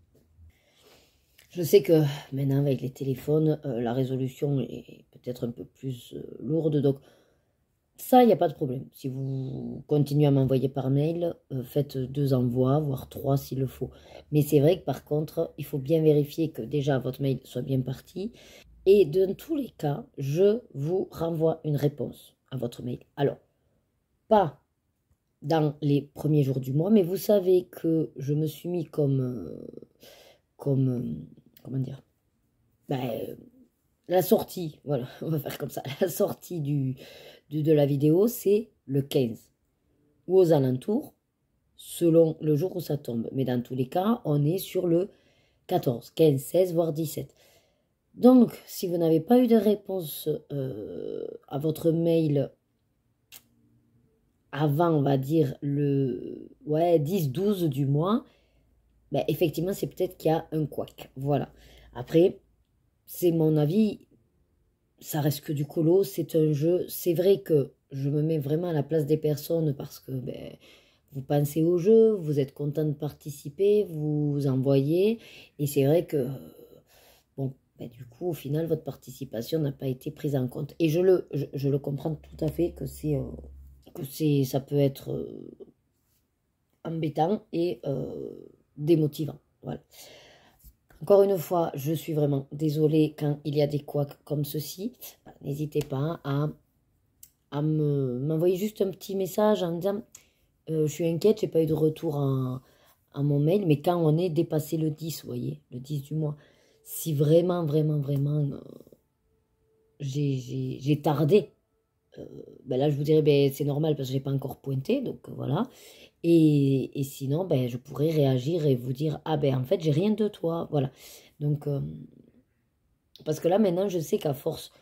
S2: Je sais que maintenant, avec les téléphones, la résolution est peut-être un peu plus lourde. Donc, ça, il n'y a pas de problème. Si vous continuez à m'envoyer par mail, faites 2 envois, voire 3 s'il le faut. Mais c'est vrai que par contre, il faut bien vérifier que déjà votre mail soit bien parti. Et dans tous les cas, je vous renvoie une réponse à votre mail. Alors, pas dans les premiers jours du mois, mais vous savez que je me suis mis comment dire, la sortie, voilà, on va faire comme ça, la sortie de la vidéo, c'est le 15 ou aux alentours, selon le jour où ça tombe. Mais dans tous les cas, on est sur le 14, 15, 16, voire 17. Donc, si vous n'avez pas eu de réponse à votre mail avant, on va dire, le 10, 12 du mois, ben, effectivement, c'est peut-être qu'il y a un couac. Voilà. Après, c'est mon avis, ça reste que du colo, c'est un jeu. C'est vrai que je me mets vraiment à la place des personnes parce que ben, vous pensez au jeu, vous êtes content de participer, vous envoyez, et c'est vrai que, bon, ben, du coup, au final, votre participation n'a pas été prise en compte. Et je le comprends tout à fait que ça peut être embêtant et démotivant. Voilà. Encore une fois, je suis vraiment désolée quand il y a des couacs comme ceci. N'hésitez pas à m'envoyer juste un petit message en disant je suis inquiète, j'ai pas eu de retour à mon mail, mais quand on est dépassé le 10, vous voyez, le 10 du mois, si vraiment, vraiment, vraiment j'ai tardé, ben là je vous dirais ben, c'est normal parce que je n'ai pas encore pointé, donc voilà. Et sinon, ben, je pourrais réagir et vous dire, ah ben en fait, j'ai rien de toi. Voilà. Donc, parce que là, maintenant, je sais qu'à force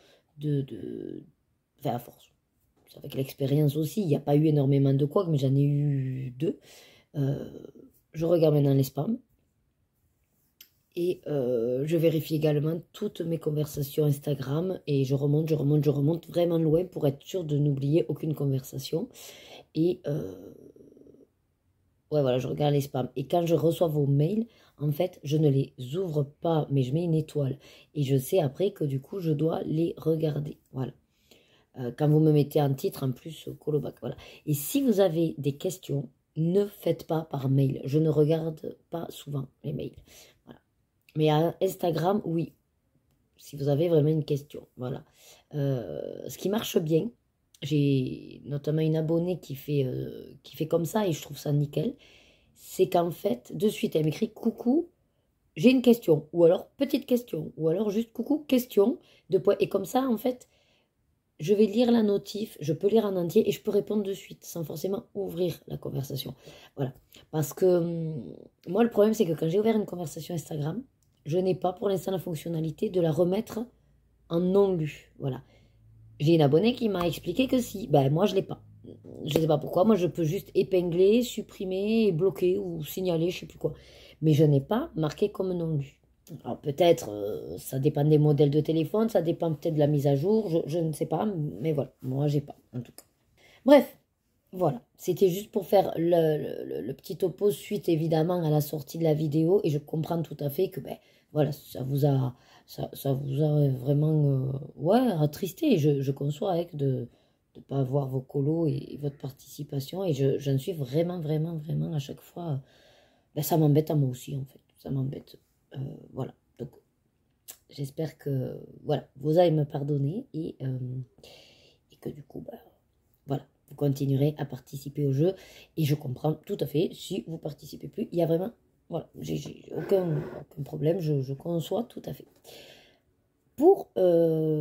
S2: enfin, à force, c'est avec l'expérience aussi, il n'y a pas eu énormément de couacs, mais j'en ai eu 2. Je regarde maintenant les spams. Et je vérifie également toutes mes conversations Instagram. Et je remonte vraiment loin pour être sûre de n'oublier aucune conversation. Et... ouais, voilà, je regarde les spams. Et quand je reçois vos mails, en fait, je ne les ouvre pas, mais je mets une étoile. Et je sais après que du coup, je dois les regarder. Voilà. Quand vous me mettez un titre, en plus, colobac, voilà. Et si vous avez des questions, ne faites pas par mail. Je ne regarde pas souvent les mails. Voilà. Mais à Instagram, oui. Si vous avez vraiment une question. Voilà. Ce qui marche bien, j'ai notamment une abonnée qui fait comme ça et je trouve ça nickel. C'est qu'en fait, de suite, elle m'écrit « Coucou, j'ai une question » ou alors « Petite question » ou alors juste « Coucou, question » et comme ça, en fait, je vais lire la notif, je peux lire en entier et je peux répondre de suite sans forcément ouvrir la conversation. Voilà. Parce que moi, le problème, c'est que quand j'ai ouvert une conversation Instagram, je n'ai pas pour l'instant la fonctionnalité de la remettre en non lu. Voilà. J'ai une abonnée qui m'a expliqué que si. Ben, moi, je ne l'ai pas. Je ne sais pas pourquoi. Moi, je peux juste épingler, supprimer, bloquer ou signaler, je ne sais plus quoi. Mais je n'ai pas marqué comme non lu. Alors, peut-être, ça dépend des modèles de téléphone, ça dépend peut-être de la mise à jour, je ne sais pas. Mais voilà, moi, j'ai pas, en tout cas. Bref, voilà. C'était juste pour faire le petit topo suite, évidemment, à la sortie de la vidéo. Et je comprends tout à fait que, ben, voilà, ça vous a vraiment attristé. Je conçois avec de ne pas avoir vos colos et votre participation. Et j'en suis vraiment à chaque fois. Ben, ça m'embête à moi aussi, en fait. Ça m'embête. Voilà. Donc, j'espère que voilà, vous allez me pardonner et que du coup, ben, voilà, vous continuerez à participer au jeu. Et je comprends tout à fait si vous ne participez plus. Il y a vraiment... Voilà, j'ai aucun problème, je conçois tout à fait. Pour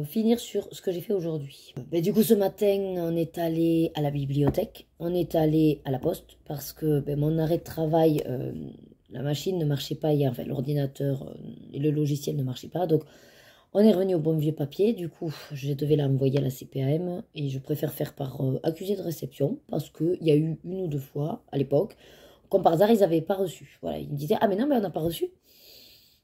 S2: finir sur ce que j'ai fait aujourd'hui. Ben, du coup, ce matin, on est allé à la bibliothèque, on est allé à la poste, parce que ben, mon arrêt de travail, la machine ne marchait pas hier, enfin, l'ordinateur et le logiciel ne marchaient pas, donc on est revenu au bon vieux papier. Du coup, je devais l'envoyer à la CPAM, et je préfère faire par accusé de réception, parce qu'il y a eu 1 ou 2 fois, à l'époque, comme par hasard, ils n'avaient pas reçu. Voilà, ils me disaient « Ah mais non, mais on n'a pas reçu ».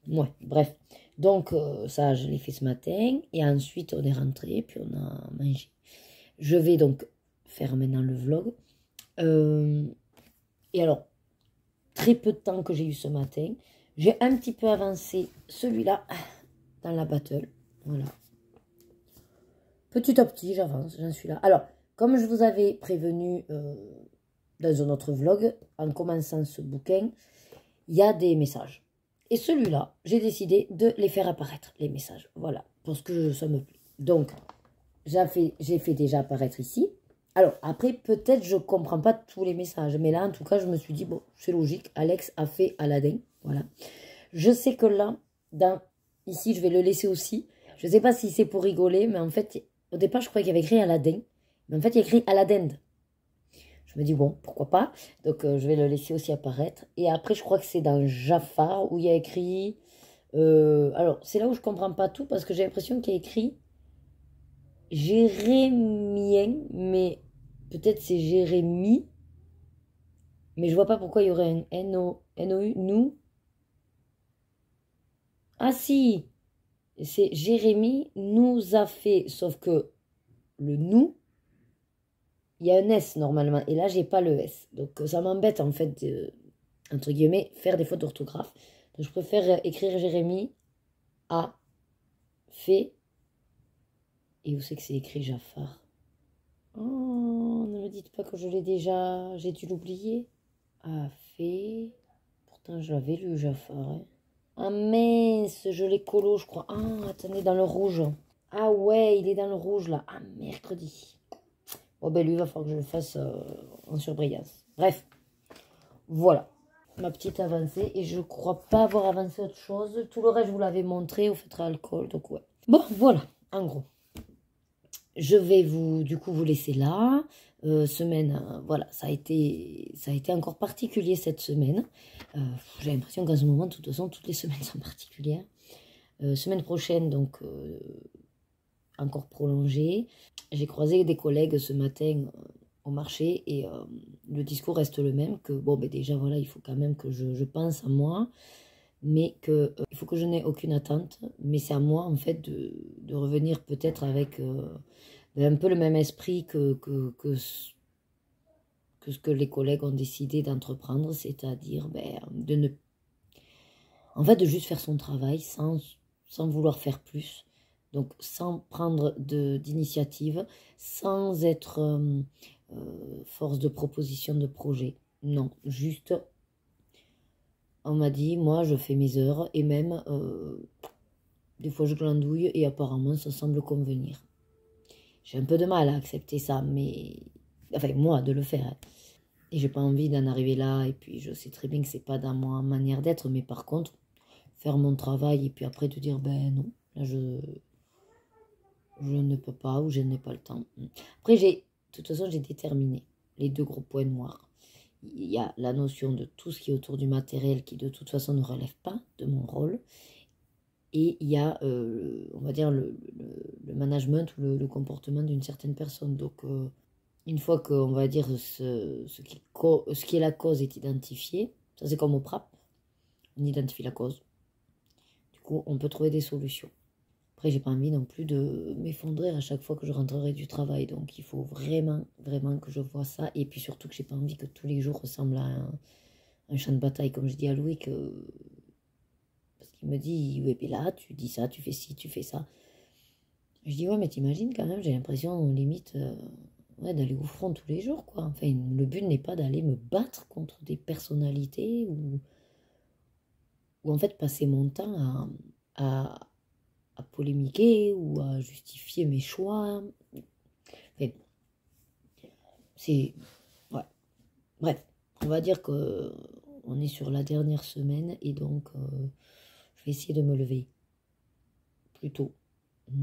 S2: Ouais, bref. Donc, ça, je l'ai fait ce matin. Et ensuite, on est rentré, puis on a mangé. Je vais donc faire maintenant le vlog. Et alors, très peu de temps que j'ai eu ce matin. J'ai un petit peu avancé celui-là dans la battle. Voilà. Petit à petit, j'avance, j'en suis là. Alors, comme je vous avais prévenu dans un autre vlog, en commençant ce bouquin, il y a des messages. Et celui-là, j'ai décidé de les faire apparaître, les messages. Voilà, parce que ça me plaît. Donc, j'ai fait déjà apparaître ici. Alors, après, peut-être je ne comprends pas tous les messages. Mais là, en tout cas, je me suis dit, bon, c'est logique. Alex a fait Aladdin. Voilà. Je sais que là, ici, je vais le laisser aussi. Je ne sais pas si c'est pour rigoler, mais en fait, au départ, je croyais qu'il y avait écrit Aladdin. Mais en fait, il y a écrit à la dinde. Je me dis, bon, pourquoi pas. Donc, je vais le laisser aussi apparaître. Et après, je crois que c'est dans Jafar où il y a écrit... alors, c'est là où je comprends pas tout parce que j'ai l'impression qu'il y a écrit Jérémien, mais peut-être c'est Jérémie. Mais je vois pas pourquoi il y aurait un N-O-U, nous. Ah si, c'est Jérémie nous a fait, sauf que le nous, il y a un S normalement, et là j'ai pas le S. Donc ça m'embête en fait, entre guillemets, faire des fautes d'orthographe. Donc je préfère écrire Jérémie a fait, et où c'est que c'est écrit Jafar? Oh, ne me dites pas que je l'ai déjà, j'ai dû l'oublier. A fait, pourtant je l'avais lu Jafar, hein. Ah mince, je l'ai colo, je crois. Ah, attendez, dans le rouge. Ah ouais, il est dans le rouge, là. Ah, mercredi. Bon, ben lui, il va falloir que je le fasse en surbrillance. Bref, voilà. Ma petite avancée. Et je crois pas avoir avancé autre chose. Tout le reste, je vous l'avais montré au filtre à alcool. Donc, ouais. Bon, voilà, en gros. Je vais du coup, vous laisser là. Semaine, voilà, ça a été encore particulier cette semaine. J'ai l'impression qu'en ce moment, de toute façon, toutes les semaines sont particulières. Semaine prochaine, donc, encore prolongée. J'ai croisé des collègues ce matin au marché et le discours reste le même, que bon, ben déjà, voilà, il faut quand même que je pense à moi, mais que il faut que je n'ai aucune attente, mais c'est à moi, en fait, de revenir peut-être avec... un peu le même esprit que ce que les collègues ont décidé d'entreprendre, c'est-à-dire de juste faire son travail sans vouloir faire plus, donc sans prendre d'initiative, sans être force de proposition de projet. Non, juste, on m'a dit, moi je fais mes heures et même des fois je glandouille et apparemment ça semble convenir. J'ai un peu de mal à accepter ça, mais... Enfin, moi, de le faire. Hein. Et j'ai pas envie d'en arriver là. Et puis, je sais très bien que c'est pas dans ma manière d'être. Mais par contre, faire mon travail et puis après te dire, ben non, là, je ne peux pas ou je n'ai pas le temps. Après, de toute façon, j'ai déterminé les 2 gros points noirs. Il y a la notion de tout ce qui est autour du matériel qui, de toute façon, ne relève pas de mon rôle. Et il y a, on va dire, le management ou le comportement d'une certaine personne. Donc, une fois qu'on va dire ce qui est la cause est identifié, ça c'est comme au PRAP, on identifie la cause. Du coup, on peut trouver des solutions. Après, j'ai pas envie non plus de m'effondrer à chaque fois que je rentrerai du travail. Donc, il faut vraiment, vraiment que je vois ça. Et puis surtout que j'ai pas envie que tous les jours ressemblent à un champ de bataille, comme je dis à Louis, parce qu'il me dit, ouais, puis là, tu dis ça, tu fais ci, tu fais ça. Je dis, ouais, mais t'imagines quand même, j'ai l'impression, limite, d'aller au front tous les jours, quoi. Enfin, le but n'est pas d'aller me battre contre des personnalités ou en fait passer mon temps à polémiquer ou à justifier mes choix. Enfin, c'est... Ouais. Bref, on va dire qu'on est sur la dernière semaine et donc... je vais essayer de me lever plus tôt,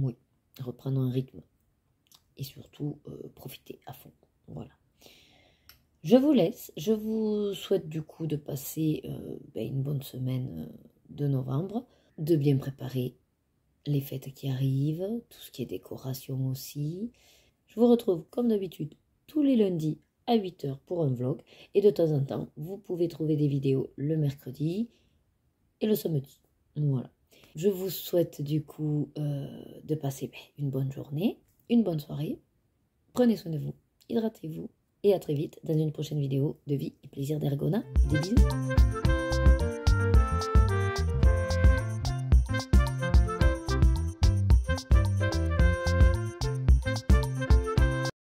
S2: oui, reprendre un rythme et surtout profiter à fond. Voilà. Je vous laisse. Je vous souhaite du coup de passer une bonne semaine de novembre, de bien préparer les fêtes qui arrivent, tout ce qui est décoration aussi. Je vous retrouve comme d'habitude tous les lundis à 8 h pour un vlog et de temps en temps, vous pouvez trouver des vidéos le mercredi et le samedi. Voilà. Je vous souhaite du coup de passer une bonne journée, une bonne soirée. Prenez soin de vous, hydratez-vous et à très vite dans une prochaine vidéo de vie et plaisir d'Ergona. Des bisous.